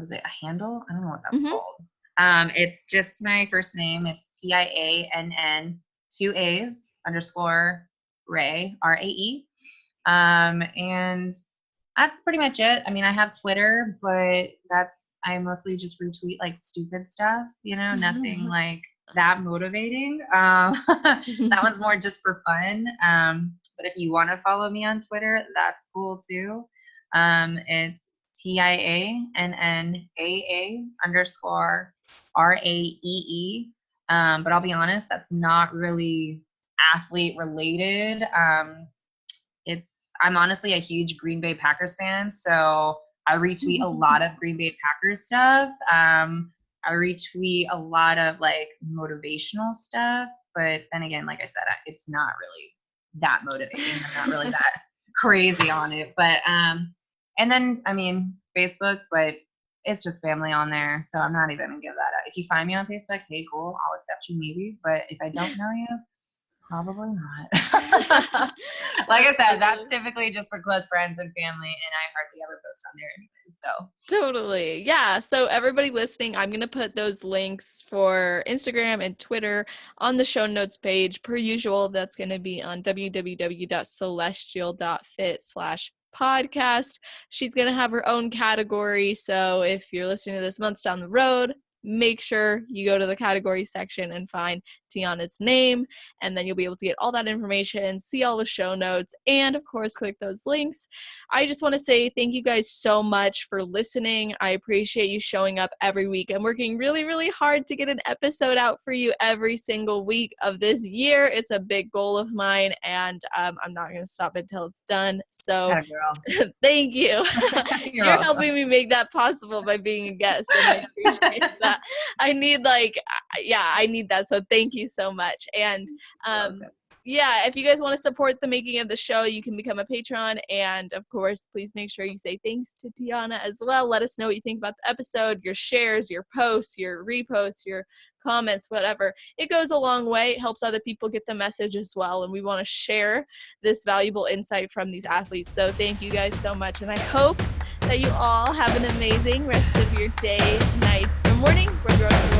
is it, a handle? I don't know what that's Mm-hmm. called. It's just my first name. It's TIANN, 2 A's _ Ray, RAE. And that's pretty much it. I mean, I have Twitter, but I mostly just retweet like stupid stuff, nothing like that motivating. That one's more just for fun. But if you want to follow me on Twitter, that's cool too. It's TIANNAA _ RAEE. But I'll be honest, that's not really athlete related. I'm honestly a huge Green Bay Packers fan, so I retweet a lot of Green Bay Packers stuff. I retweet a lot of like motivational stuff, but then again, like I said, it's not really that motivating. I'm not really that crazy on it. But and then I mean Facebook, but it's just family on there, so I'm not even gonna give that up. If you find me on Facebook, hey, cool, I'll accept you maybe. But if I don't know you, probably not. Like I said, that's typically just for close friends and family, and I hardly ever post on there anyways. So Totally. Yeah. So everybody listening, I'm going to put those links for Instagram and Twitter on the show notes page. Per usual, that's going to be on www.celestial.fit/podcast. She's going to have her own category. So if you're listening to this months down the road, make sure you go to the category section and find Tianna's name, and then you'll be able to get all that information, see all the show notes, and of course click those links. I just want to say thank you guys so much for listening. I appreciate you showing up every week. I'm working really, really hard to get an episode out for you every single week of this year. It's a big goal of mine, and I'm not going to stop until it's done. So thank you. You're helping me make that possible by being a guest, and I appreciate that. I need that. So thank you so much. And yeah, if you guys want to support the making of the show, you can become a patron. And of course, please make sure you say thanks to Tianna as well. Let us know what you think about the episode, your shares, your posts, your reposts, your comments, whatever. It goes a long way. It helps other people get the message as well. And we want to share this valuable insight from these athletes. So thank you guys so much. And I hope that you all have an amazing rest of your day, night, or morning, wherever you're